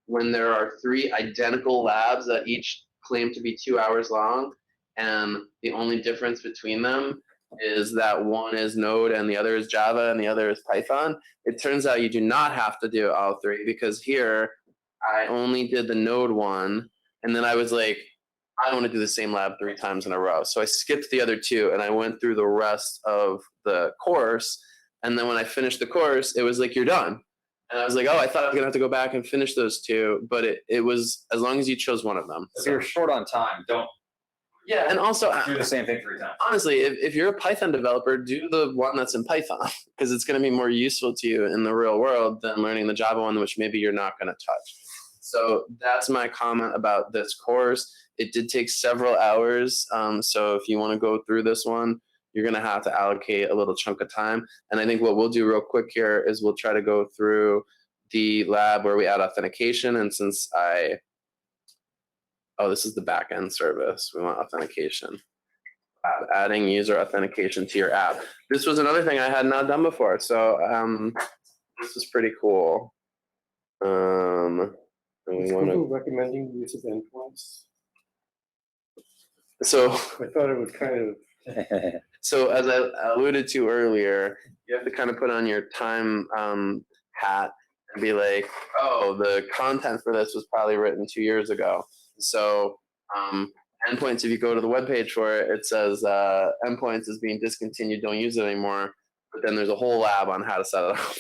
when there are 3 identical labs that each claim to be 2 hours long, and the only difference between them is that one is Node and the other is Java and the other is Python, it turns out you do not have to do all 3, because here I only did the Node one, and then I was like, I want to do the same lab 3 times in a row. So I skipped the other 2 and I went through the rest of the course. And then when I finished the course, it was like, you're done. And I was like, oh, I thought I was gonna have to go back and finish those two, but it was as long as you chose one of them. If you're short on time, don't Yeah, and also do the same thing 3 times. honestly, if you're a Python developer, do the one that's in Python because it's going to be more useful to you in the real world than learning the Java one, which maybe you're not going to touch. So that's my comment about this course. It did take several hours. So if you want to go through this one, you're going to have to allocate a little chunk of time. And I think what we'll do real quick here is we'll try to go through the lab where we add authentication. And since this is the backend service, we want authentication. Adding user authentication to your app. This was another thing I had not done before. So this is pretty cool. Is Google recommending the use of endpoints? So I thought it was kind of. So as I alluded to earlier, you have to kind of put on your time hat and be like, oh, the content for this was probably written 2 years ago. So endpoints, if you go to the webpage for it, it says endpoints is being discontinued, don't use it anymore. But then there's a whole lab on how to set it up.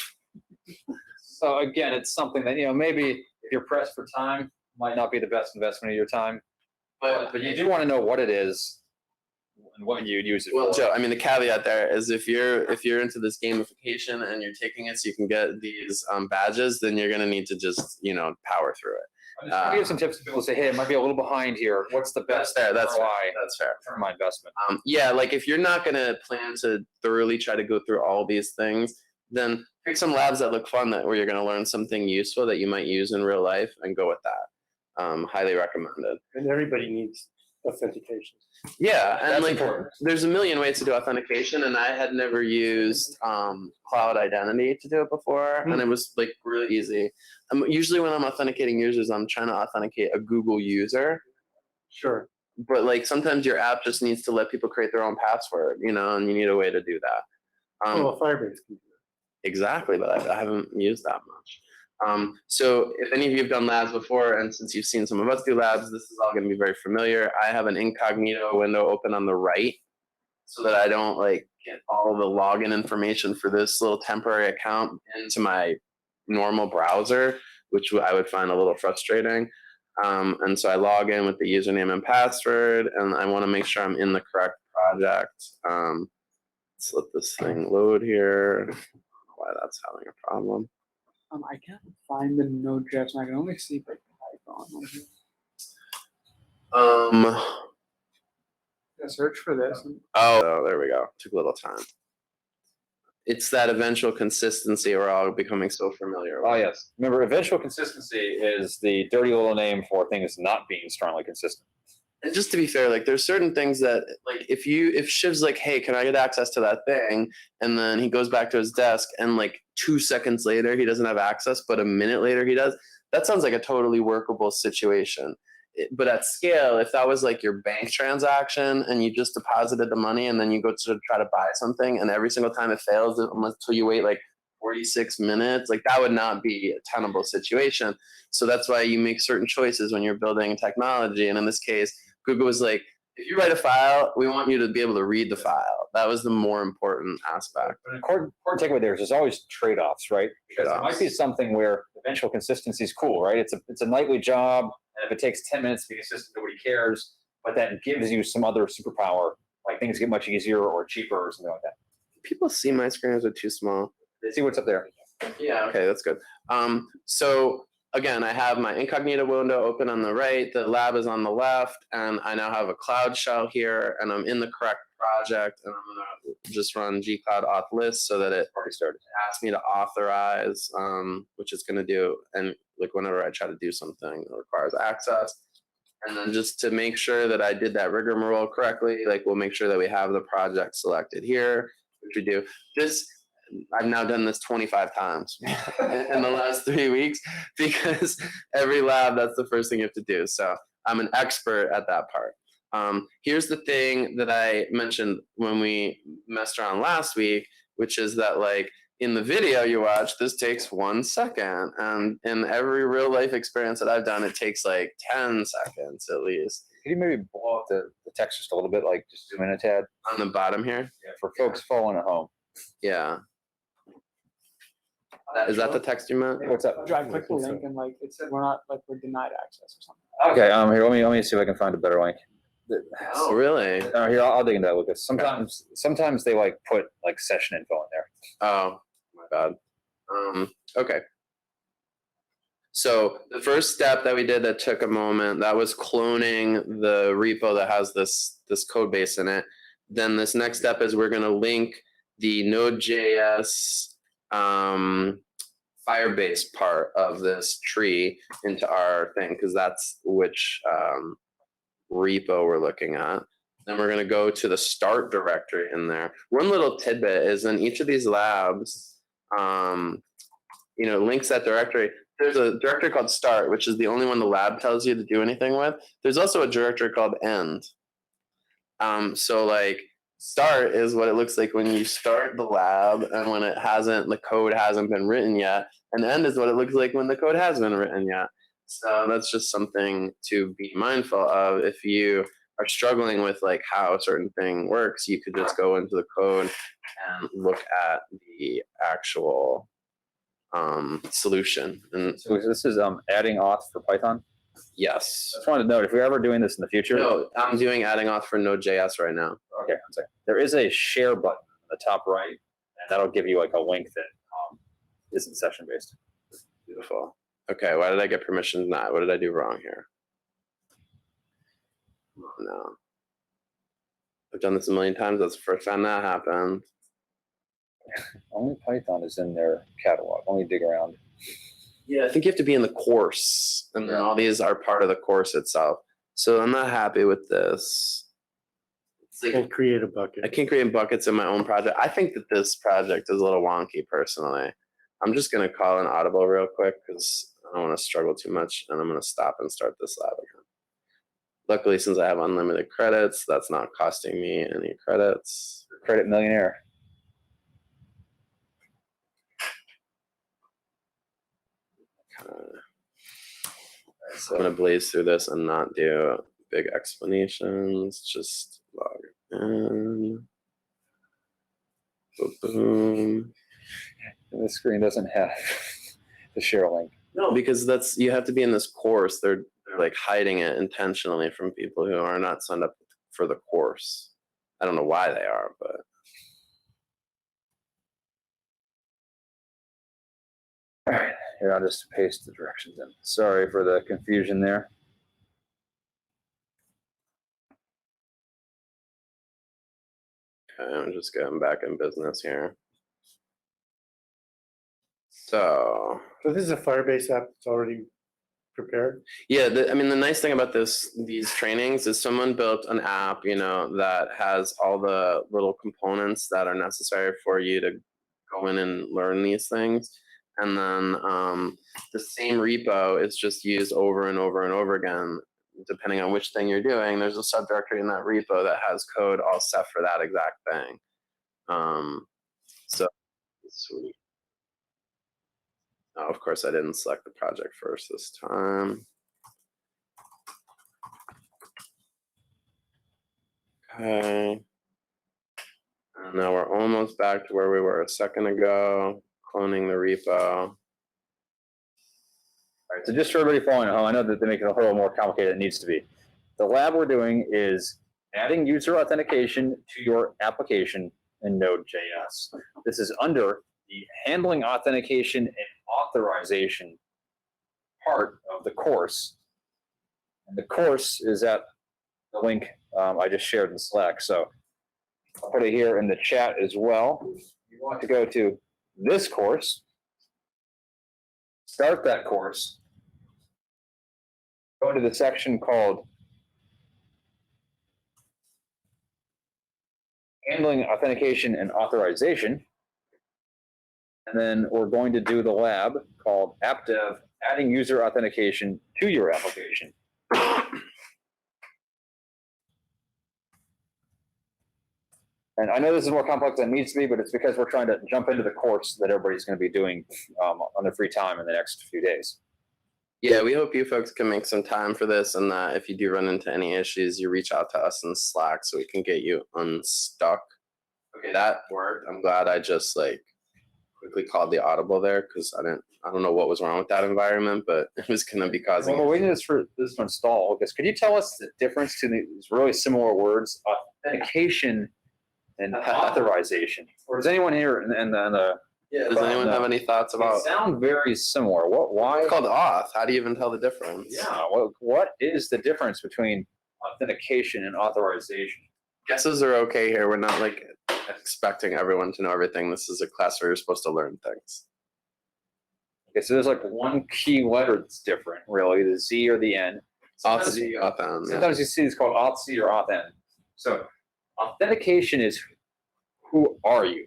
So again, it's something that, maybe if you're pressed for time, might not be the best investment of your time. But you do want to know what it is and what you'd use it Well, for. Joe, I mean, the caveat there is if you're into this gamification and you're taking it so you can get these badges, then you're going to need to just, power through it. I'm just trying to give some tips to people say, hey, it might be a little behind here. What's the best That's ROI? fair. That's fair. For my investment. Yeah, like if you're not going to plan to thoroughly try to go through all these things, then pick some labs that look fun where you're going to learn something useful that you might use in real life and go with that. Highly recommended. And everybody needs authentication. Yeah, and That's important. there's a million ways to do authentication, and I had never used cloud identity to do it before, and it was like really easy. Usually when I'm authenticating users, I'm trying to authenticate a Google user. Sure. But like sometimes your app just needs to let people create their own password, and you need a way to do that. Firebase can do that. Exactly, but I haven't used that much. So if any of you have done labs before, and since you've seen some of us do labs, this is all going to be very familiar. I have an incognito window open on the right so that I don't get all the login information for this little temporary account into my normal browser, which I would find a little frustrating. And so I log in with the username and password, and I want to make sure I'm in the correct project. Let's let this thing load here. I don't know why that's having a problem. I can't find the Node.js, and I can only see Python. I search for this. Oh, there we go. Took a little time. It's that eventual consistency we're all becoming so familiar with. Oh, yes. Remember, eventual consistency is the dirty little name for things not being strongly consistent. And just to be fair, there's certain things that, if Shiv's like, hey, can I get access to that thing? And then he goes back to his desk and 2 seconds later, he doesn't have access, but a minute later he does. That sounds like a totally workable situation. But at scale, if that was your bank transaction and you just deposited the money and then you go to try to buy something and every single time it fails until you wait 46 minutes, that would not be a tenable situation. So that's why you make certain choices when you're building technology. And in this case, Google was like, if you write a file, we want you to be able to read the file. That was the more important aspect. But an important takeaway there is there's always trade-offs, right? Because it might be something where eventual consistency is cool, right? It's a nightly job, and if it takes 10 minutes to be consistent, nobody cares. But that gives you some other superpower, things get much easier or cheaper or something like that. People see my screens are too small. They see what's up there. Yeah. Okay, that's good. So again, I have my incognito window open on the right, the lab is on the left, and I now have a Cloud shell here, and I'm in the correct project, and I'm gonna just run gcloud auth list so that it Already started. asks me to authorize, which it's gonna do, and whenever I try to do something, it requires access. And then just to make sure that I did that rigmarole correctly, we'll make sure that we have the project selected here, which we do. I've now done this 25 times in the last 3 weeks because every lab, that's the first thing you have to do. So I'm an expert at that part. Here's the thing that I mentioned when we messed around last week, which is that in the video you watch, this takes 1 second. And in every real life experience that I've done, it takes 10 seconds at least. Could you maybe blow up the text just a little bit, just zoom in a tad? On the bottom here? Yeah, for folks following at home. Yeah. Is that the text you meant? What's up? I clicked the link and like it said we're denied access or something. Okay, here, let me see if I can find a better link. Oh, really? Here, I'll dig into that, Lucas. Sometimes they like put like session info in there. Oh, my bad. Okay. So the first step that we did that took a moment, that was cloning the repo that has this code base in it. Then this next step is we're going to link the Node.js Firebase part of this tree into our thing, because that's which repo we're looking at. Then we're going to go to the start directory in there. One little tidbit is in each of these labs, links that directory. There's a directory called start, which is the only one the lab tells you to do anything with. There's also a directory called end. So like start is what it looks like when you start the lab and when the code hasn't been written yet. And end is what it looks like when the code has been written yet. So that's just something to be mindful of. If you are struggling with like how a certain thing works, you could just go into the code and look at the actual solution. And So this is adding auth for Python. yes. I just wanted to note if we're ever doing this in the future. No, I'm doing adding auth for Node.js right now. Okay, one second. There is a share button on the top right, and that'll give you like a link that isn't session based. Beautiful. Okay, why did I get permission denied? What did I do wrong here? No. I've done this a million times. That's the first time that happened. Only Python is in their catalog. Only dig around. Yeah, I think you have to be in the course, and then all these are part of the course itself. So I'm not happy with this. It's like, And create a bucket. I can't create buckets in my own project. I think that this project is a little wonky personally. I'm just going to call an audible real quick because I don't want to struggle too much, and I'm going to stop and start this lab again. Luckily, since I have unlimited credits, that's not costing me any credits. Credit millionaire. So I'm going to blaze through this and not do big explanations. Just log in. Boom. The screen doesn't have the share link. No, because you have to be in this course. They're like hiding it intentionally from people who are not signed up for the course. I don't know why they are, but. All right, here I'll just paste the directions in. Sorry for the confusion there. Okay, I'm just getting back in business here. So this is a Firebase app that's already prepared. yeah, the nice thing about these trainings is someone built an app, that has all the little components that are necessary for you to go in and learn these things. And then the same repo is just used over and over and over again, depending on which thing you're doing. There's a subdirectory in that repo that has code all set for that exact thing. So sweet. Oh, of course, I didn't select the project first this time. Okay. And now we're almost back to where we were a second ago, cloning the repo. All right, so just for everybody following at home, I know that they make it a little more complicated than it needs to be. The lab we're doing is adding user authentication to your application in Node.js. This is under the handling authentication and authorization part of the course. And the course is at the link I just shared in Slack. So I'll put it here in the chat as well. You want to go to this course, start that course, go into the section called Handling Authentication and Authorization. And then we're going to do the lab called AppDev, Adding User Authentication to Your Application. And I know this is more complex than it needs to be, but it's because we're trying to jump into the course that everybody's going to be doing on their free time in the next few days. Yeah, we hope you folks can make some time for this, and that if you do run into any issues, you reach out to us in Slack so we can get you unstuck. Okay, that worked. I'm glad I just quickly called the audible there because I don't know what was wrong with that environment, but it was going to be causing. Well, we're waiting for this to install. Because could you tell us the difference to these really similar words, authentication and authorization? Or does anyone here in the Does anyone have any thoughts they about? sound very similar. Why? It's called auth. How do you even tell the difference? Yeah. What is the difference between authentication and authorization? Guesses are okay here. We're not like expecting everyone to know everything. This is a class where you're supposed to learn things. Okay, so there's like one key letter that's different, really, the Z or the N. Auth Z, auth N. Yeah. Sometimes you see it's called auth C or auth N. So authentication is who are you?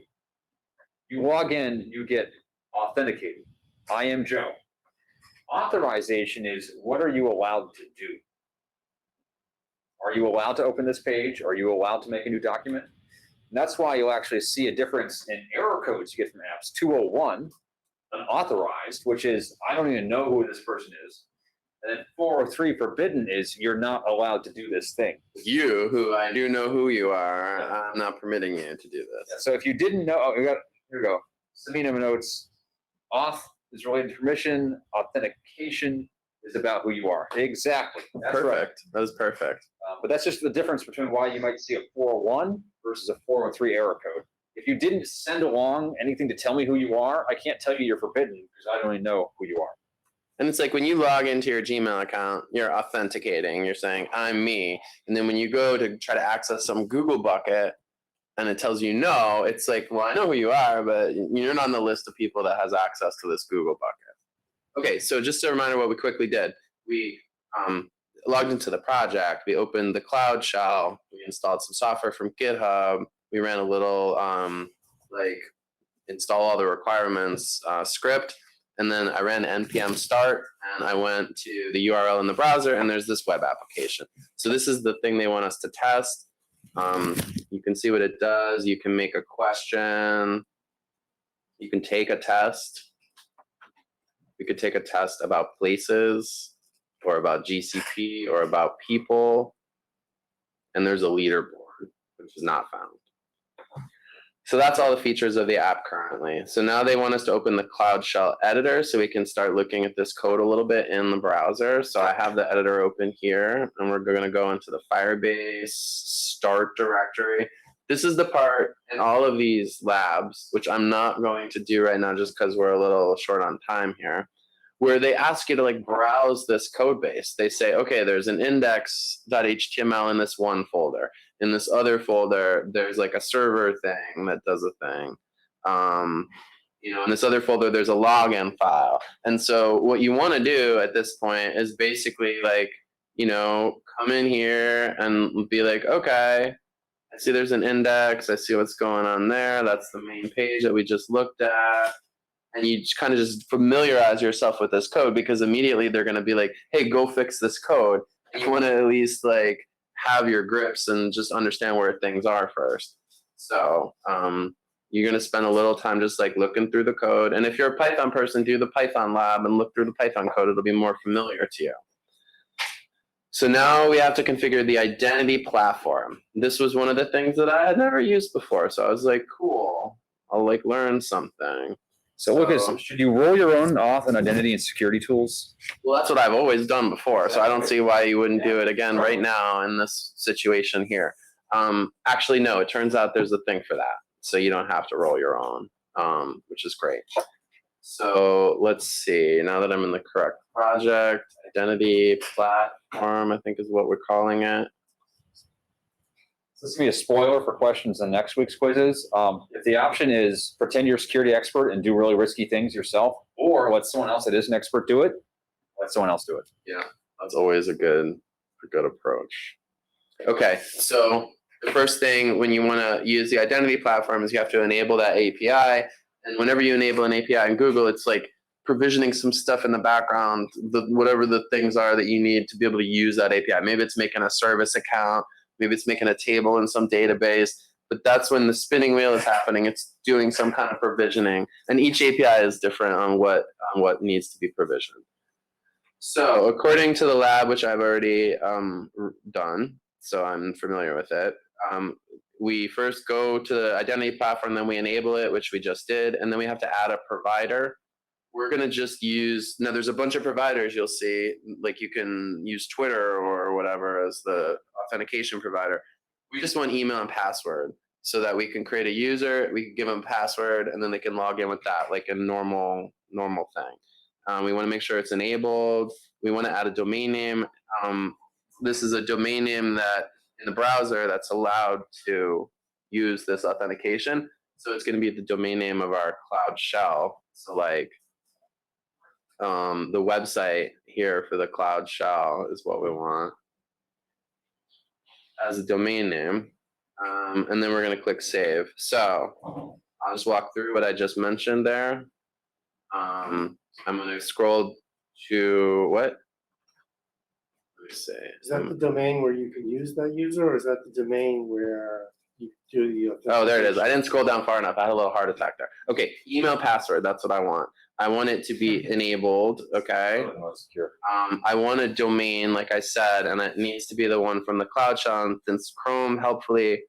You log in, you get authenticated. I am Joe. Authorization is what are you allowed to do? Are you allowed to open this page? Are you allowed to make a new document? And that's why you'll actually see a difference in error codes you get from apps. 201, unauthorized, which is I don't even know who this person is. And then 403, forbidden, is you're not allowed to do this thing. You, who I do know who you are, I'm not permitting you to do this. So if you didn't know, here we go. Sabina notes, auth is related to permission, authentication is about who you are. Exactly. That's Perfect. right. That was perfect. But that's just the difference between why you might see a 401 versus a 403 error code. If you didn't send along anything to tell me who you are, I can't tell you you're forbidden because I don't even know who you are. And it's like when you log into your Gmail account, you're authenticating. You're saying, I'm me. And then when you go to try to access some Google bucket and it tells you no, it's like, well, I know who you are, but you're not on the list of people that has access to this Google bucket. Okay, so just a reminder what we quickly did. We logged into the project. We opened the Cloud Shell. We installed some software from GitHub. We ran a little install all the requirements script. And then I ran npm start and I went to the URL in the browser and there's this web application. So this is the thing they want us to test. You can see what it does. You can make a question. You can take a test. We could take a test about places or about GCP or about people. And there's a leaderboard, which is not found. So that's all the features of the app currently. So now they want us to open the Cloud Shell editor so we can start looking at this code a little bit in the browser. So I have the editor open here and we're going to go into the Firebase start directory. This is the part in all of these labs, which I'm not going to do right now just because we're a little short on time here, where they ask you to like browse this code base. They say, okay, there's an index.html in this one folder. In this other folder, there's like a server thing that does a thing. In this other folder, there's a login file. And so what you want to do at this point is basically like, come in here and be like, okay, I see there's an index. I see what's going on there. That's the main page that we just looked at. And you kind of just familiarize yourself with this code because immediately they're going to be like, hey, go fix this code. And you want to at least like have your grips and just understand where things are first. So you're going to spend a little time just like looking through the code. And if you're a Python person, do the Python lab and look through the Python code. It'll be more familiar to you. So now we have to configure the identity platform. This was one of the things that I had never used before. So I was like, cool, I'll like learn something. So Lucas, should you roll your own auth and identity and security tools? Well, that's what I've always done before, so I don't see why you wouldn't do it again right now in this situation here. Actually, no, it turns out there's a thing for that, so you don't have to roll your own, which is great. So let's see, now that I'm in the correct project, identity platform, I think is what we're calling it. This is going to be a spoiler for questions in next week's quizzes. If the option is pretend you're a security expert and do really risky things yourself, or let someone else that is an expert do it, let someone else do it. Yeah, that's always a good approach. Okay, so the first thing when you want to use the identity platform is you have to enable that API. And whenever you enable an API in Google, it's like provisioning some stuff in the background, whatever the things are that you need to be able to use that API. Maybe it's making a service account. Maybe it's making a table in some database, but that's when the spinning wheel is happening. It's doing some kind of provisioning, and each API is different on what needs to be provisioned. So according to the lab, which I've already done, so I'm familiar with it, we first go to the identity platform, then we enable it, which we just did, and then we have to add a provider. We're going to just use, now there's a bunch of providers you'll see, like you can use Twitter or whatever as the authentication provider. We just want email and password so that we can create a user, we can give them a password, and then they can log in with that like a normal thing. We want to make sure it's enabled. We want to add a domain name. This is a domain name that in the browser that's allowed to use this authentication. So it's going to be the domain name of our Cloud Shell. So like the website here for the Cloud Shell is what we want as a domain name. And then we're going to click save. So I'll just walk through what I just mentioned there. I'm going to scroll to what? Let me see. Is that the domain where you can use that user, or is that the domain where you do the authentication? Oh, there it is. I didn't scroll down far enough. I had a little heart attack there. Okay, email password. That's what I want. I want it to be enabled. Okay. I want a domain, like I said, and it needs to be the one from the Cloud Shell. And since Chrome, helpfully,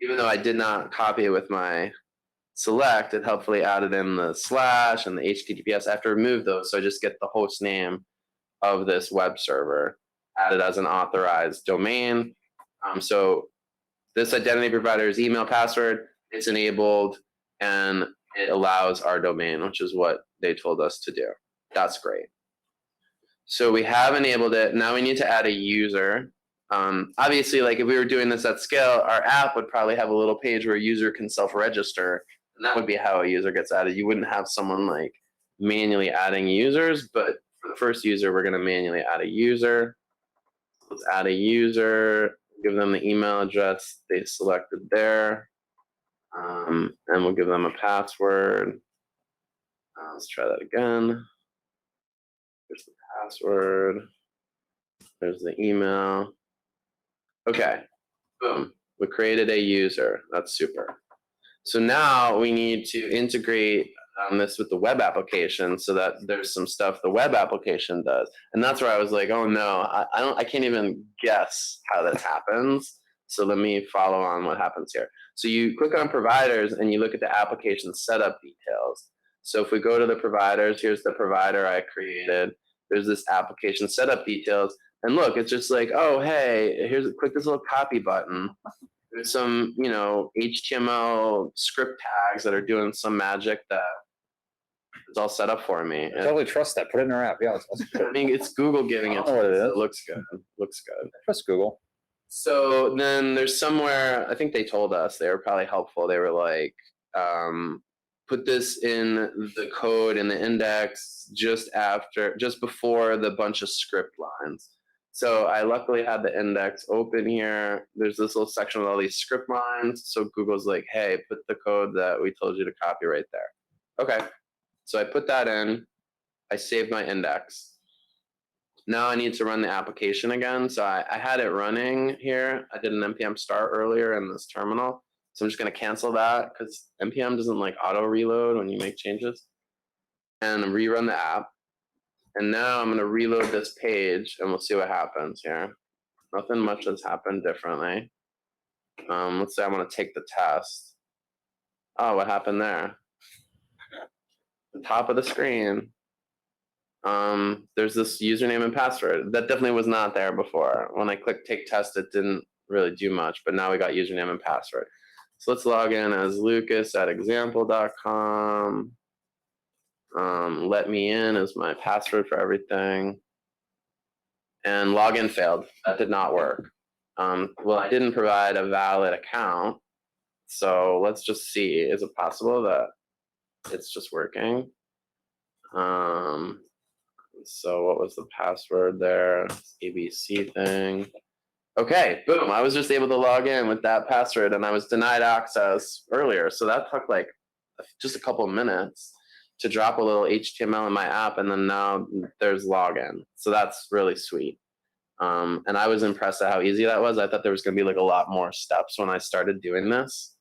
even though I did not copy it with my select, it helpfully added in the slash and the HTTPS. I have to remove those, so I just get the host name of this web server added as an authorized domain. So this identity provider's email password, it's enabled, and it allows our domain, which is what they told us to do. That's great. So we have enabled it. Now we need to add a user. Obviously, like if we were doing this at scale, our app would probably have a little page where a user can self-register, and that would be how a user gets added. You wouldn't have someone like manually adding users, but for the first user, we're going to manually add a user. Let's add a user, give them the email address they selected there, and we'll give them a password. Let's try that again. There's the password. There's the email. Okay, boom. We created a user. That's super. So now we need to integrate this with the web application so that there's some stuff the web application does. And that's where I was like, oh no, I can't even guess how this happens. So let me follow on what happens here. So you click on providers and you look at the application setup details. So if we go to the providers, here's the provider I created. There's this application setup details. And look, it's just like, oh, hey, click this little copy button. There's some, HTML script tags that are doing some magic that it's all set up for me. I totally trust that. Put it in our app. Yeah, that's good. I mean, it's Google giving it. What it is. It looks good. Looks good. Trust Google. So then there's somewhere, I think they told us, they were probably helpful. They were like, put this in the code in the index just before the bunch of script lines. So I luckily had the index open here. There's this little section with all these script lines. So Google's like, hey, put the code that we told you to copy right there. Okay. So I put that in. I saved my index. Now I need to run the application again. So I had it running here. I did an npm start earlier in this terminal. So I'm just going to cancel that because npm doesn't like auto reload when you make changes. And rerun the app. And now I'm going to reload this page and we'll see what happens here. Nothing much has happened differently. Let's say I want to take the test. Oh, what happened there? The top of the screen. There's this username and password. That definitely was not there before. When I clicked take test, it didn't really do much, but now we got username and password. So let's log in as lucas@example.com. Let me in as my password for everything. And login failed. That did not work. Well, I didn't provide a valid account. So let's just see. Is it possible that it's just working? So what was the password there? ABC thing. Okay, boom. I was just able to log in with that password and I was denied access earlier. So that took like just a couple of minutes to drop a little HTML in my app, and then now there's login. So that's really sweet. And I was impressed at how easy that was. I thought there was going to be like a lot more steps when I started doing this.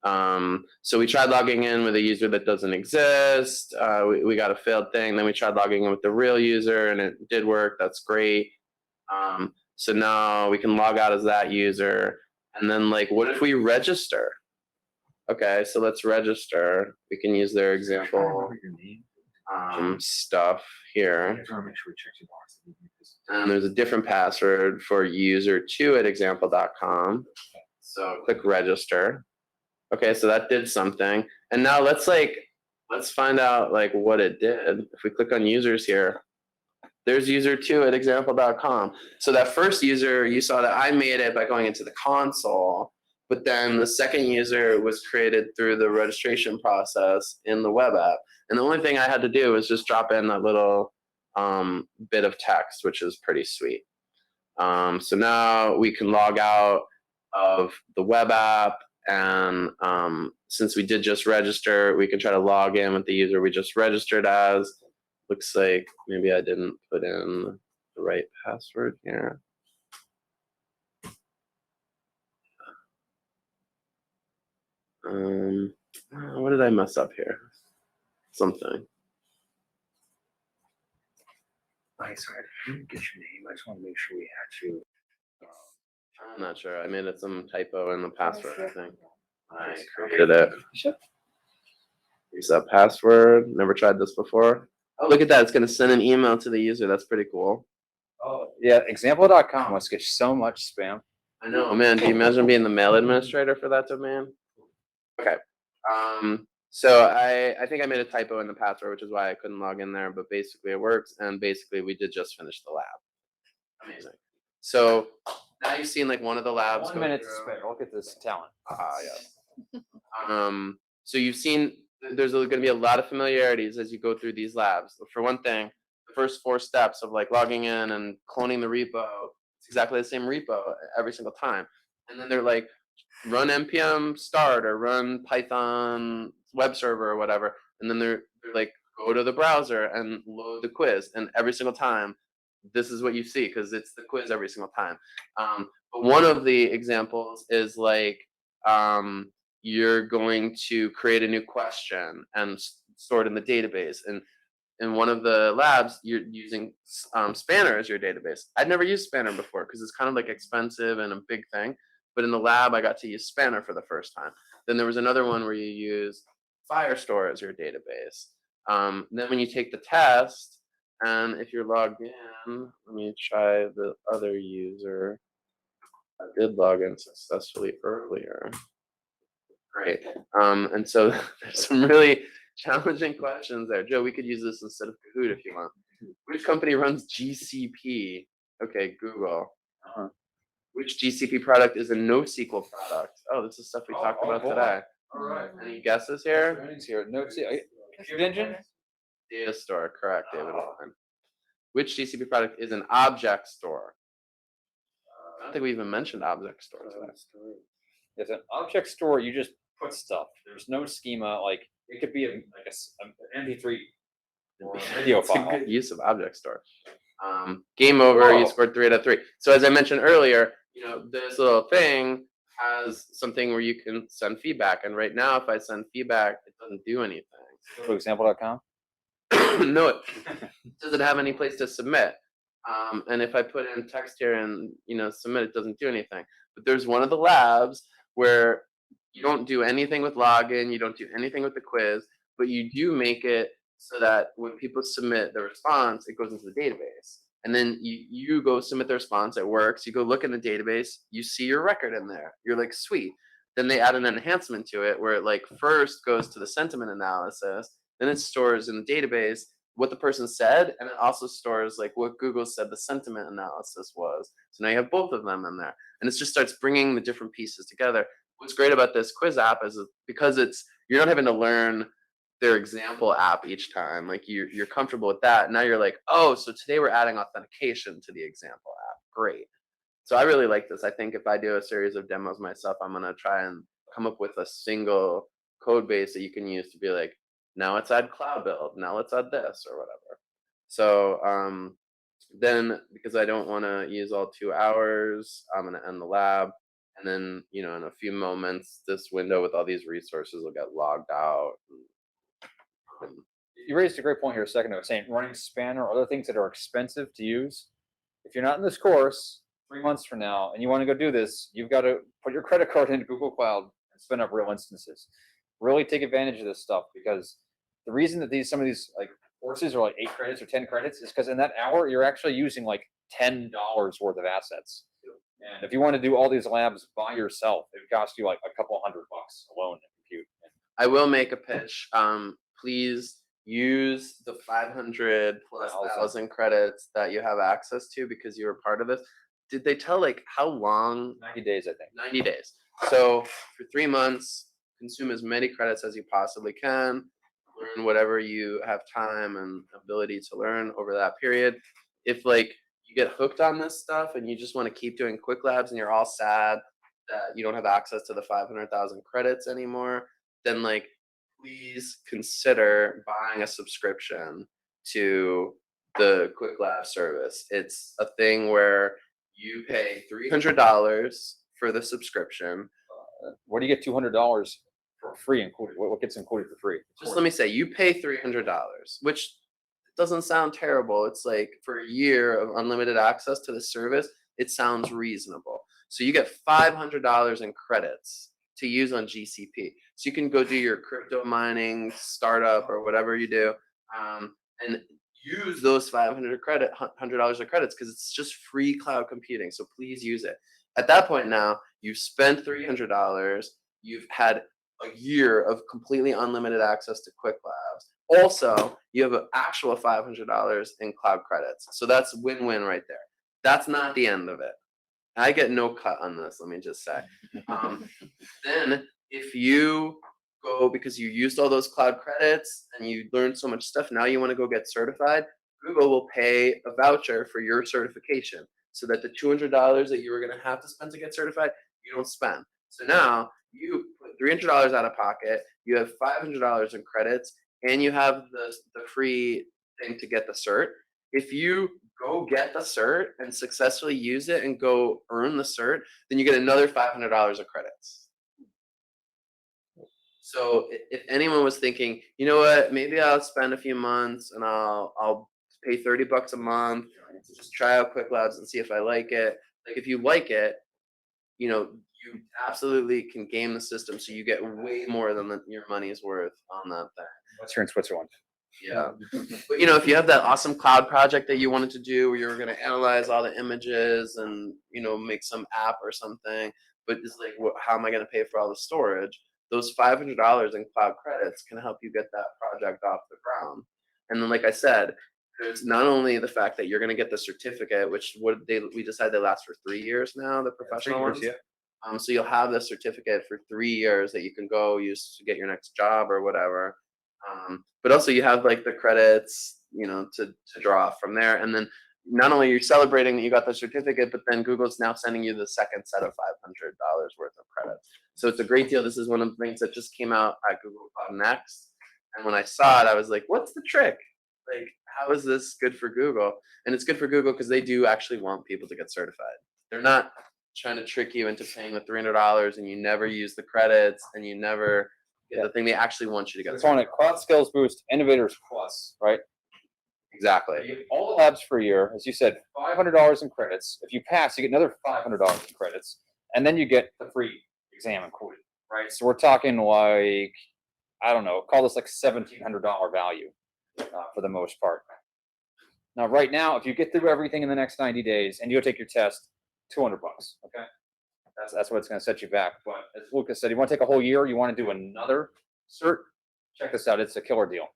So we tried logging in with a user that doesn't exist. We got a failed thing. Then we tried logging in with the real user and it did work. That's great. So now we can log out as that user. And then like, what if we register? Okay, so let's register. We can use their example stuff here. And there's a different password for user2@example.com. So click register. Okay, so that did something. And now let's find out like what it did. If we click on users here, there's user2@example.com. So that first user, you saw that I made it by going into the console, but then the second user was created through the registration process in the web app. And the only thing I had to do was just drop in that little bit of text, which is pretty sweet. So now we can log out of the web app, and since we did just register, we can try to log in with the user we just registered as. Looks like maybe I didn't put in the right password here. What did I mess up here? Something. Sorry, I didn't get your name. I just want to make sure we had you. I'm not sure. I made some typo in the password, I think. I created it. Use that password. Never tried this before. Oh, look at that. It's going to send an email to the user. That's pretty cool. Oh, yeah. Example.com must get so much spam. I know, man. Do you imagine being the mail administrator for that domain? Okay. So I think I made a typo in the password, which is why I couldn't log in there, but basically it works. And basically we did just finish the lab. Amazing. So now you've seen like one of the labs. 1 minute to spare. Look at this talent. Yeah. So you've seen there's going to be a lot of familiarities as you go through these labs. For one thing, the first 4 steps of like logging in and cloning the repo, it's exactly the same repo every single time. And then they're like, run npm start or run Python web server or whatever. And then they're like, go to the browser and load the quiz. And every single time, this is what you see because it's the quiz every single time. But one of the examples is like, you're going to create a new question and store it in the database. And in one of the labs, you're using Spanner as your database. I'd never used Spanner before because it's kind of like expensive and a big thing. But in the lab, I got to use Spanner for the first time. Then there was another one where you use Firestore as your database. Then when you take the test, and if you're logged in, let me try the other user. I did log in successfully earlier. Great. And so there's some really challenging questions there. Joe, we could use this instead of Kahoot if you want. Which company runs GCP? Okay, Google. Which GCP product is a NoSQL product? Oh, this is stuff we talked about today. All right. Any guesses here? Compute engine? Data store, correct, David. Which GCP product is an object store? I don't think we even mentioned object store today. It's an object store. You just put stuff. There's no schema. Like it could be an MP3 or a video It's a file. good use of object store. Game over. You scored 3 out of 3. So as I mentioned earlier, this little thing has something where you can send feedback. And right now, if I send feedback, it doesn't do anything. For example.com. No, it doesn't have any place to submit. And if I put in text here and submit, it doesn't do anything. But there's one of the labs where you don't do anything with login, you don't do anything with the quiz, but you do make it so that when people submit the response, it goes into the database. And then you go submit the response, it works, you go look in the database, you see your record in there. You're like, sweet. Then they add an enhancement to it where it like first goes to the sentiment analysis, then it stores in the database what the person said, and it also stores like what Google said the sentiment analysis was. So now you have both of them in there. And it just starts bringing the different pieces together. What's great about this quiz app is because you're not having to learn their example app each time. Like you're comfortable with that. Now you're like, oh, so today we're adding authentication to the example app. Great. So I really like this. I think if I do a series of demos myself, I'm going to try and come up with a single code base that you can use to be like, now let's add cloud build. Now let's add this or whatever. So then because I don't want to use all 2 hours, I'm going to end the lab. And then, in a few moments, this window with all these resources will get logged out. You raised a great point here a second ago, saying running Spanner or other things that are expensive to use. If you're not in this course, 3 months from now and you want to go do this, you've got to put your credit card into Google Cloud and spin up real instances. Really take advantage of this stuff, because the reason that some of these like courses are like 8 credits or 10 credits is because in that hour you're actually using like $10 worth of assets. And if you want to do all these labs by yourself, it would cost you like a couple $100 alone to compute. I will make a pitch. Please use the 500 plus 1,000 credits that you have access to because you were part of this. Did they tell like how long? 90 days, I think. 90 days. So for 3 months, consume as many credits as you possibly can. Learn whatever you have time and ability to learn over that period. If like you get hooked on this stuff and you just want to keep doing quick labs and you're all sad that you don't have access to the 500,000 credits anymore, then like please consider buying a subscription to the quick lab service. It's a thing where you pay $300 for the subscription. Where do you get $200 for free included? What gets included for free? Just let me say, you pay $300, which doesn't sound terrible. It's like for a year of unlimited access to the service, it sounds reasonable. So you get $500 in credits to use on GCP. So you can go do your crypto mining startup or whatever you do, and use those $500 of credits because it's just free cloud computing. So please use it. At that point now, you've spent $300. You've had a year of completely unlimited access to quick labs. Also, you have an actual $500 in cloud credits. So that's win-win right there. That's not the end of it. I get no cut on this, let me just say. Then if you go, because you used all those cloud credits and you learned so much stuff, now you want to go get certified, Google will pay a voucher for your certification so that the $200 that you were going to have to spend to get certified, you don't spend. So now you put $300 out of pocket, you have $500 in credits, and you have the free thing to get the cert. If you go get the cert and successfully use it and go earn the cert, then you get another $500 of credits. So if anyone was thinking, you know what, maybe I'll spend a few months and I'll pay $30 a month to just try out Quick Labs and see if I like it. Like if you like it, you know, you absolutely can game the system so you get way more than your money's worth on that thing. What's here in Switzerland? Yeah. But you know, if you have that awesome cloud project that you wanted to do where you were going to analyze all the images and, you know, make some app or something, but it's like, how am I going to pay for all the storage? Those $500 in cloud credits can help you get that project off the ground. And then, like I said, there's not only the fact that you're going to get the certificate, which we decided they last for 3 years now, the professional ones. Yeah. So you'll have the certificate for 3 years that you can go use to get your next job or whatever. But also you have like the credits, you know, to draw off from there. And then not only are you celebrating that you got the certificate, but then Google's now sending you the second set of $500 worth of credits. So it's a great deal. This is one of the things that just came out at Google Cloud Next. And when I saw it, I was like, what's the trick? Like, how is this good for Google? And it's good for Google because they do actually want people to get certified. They're not trying to trick you into paying the $300 and you never use the credits and you never get the thing. They actually want you to get It's on a Cloud Skills Boost Innovators Plus, right? Exactly. You get all the labs for a year, as you said, $500 in credits. If you pass, you get another $500 in credits, and then you get the free exam included, right? So we're talking like, I don't know, call this like $1,700 value for the most part. Now, right now, if you get through everything in the next 90 days and you go take your test, $200, okay? That's what it's going to set you back. But as Lucas said, you want to take a whole year, you want to do another cert, check this out. It's a killer deal.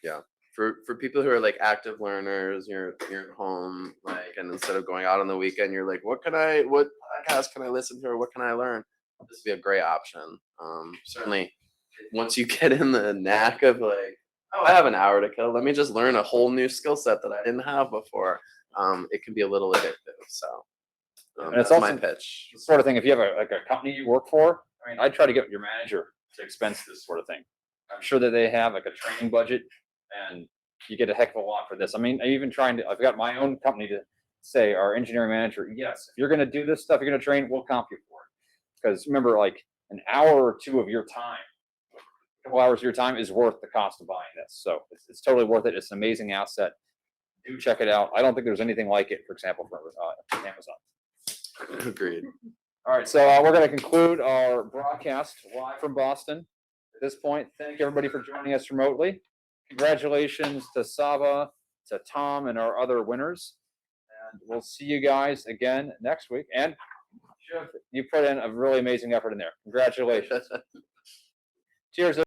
Yeah. For people who are like active learners, you're at home, like, and instead of going out on the weekend, you're like, what podcast can I listen to or what can I learn? This would be a great option. Certainly, once you get in the knack of like, oh, I have an hour to kill, let me just learn a whole new skill set that I didn't have before. It can be a little addictive. So and it's that's also my pitch. the sort of thing. If you have a company you work for, I mean, I try to get your manager to expense this sort of thing. I'm sure that they have like a training budget, and you get a heck of a lot for this. I mean, I've got my own company to say, our engineering manager, yes, if you're going to do this stuff, you're going to train, we'll comp you for it. Because remember, like an hour or two of your time, a couple hours of your time is worth the cost of buying this. So it's totally worth it. It's an amazing asset. do check it out. I don't think there's anything like it, for example, for Amazon. Agreed. All right, so we're going to conclude our broadcast live from Boston. At this point, thank everybody for joining us remotely. Congratulations to Saba, to Tom, and our other winners. And we'll see you guys again next week. And Shiv, you put in a really amazing effort in there. Congratulations. Cheers.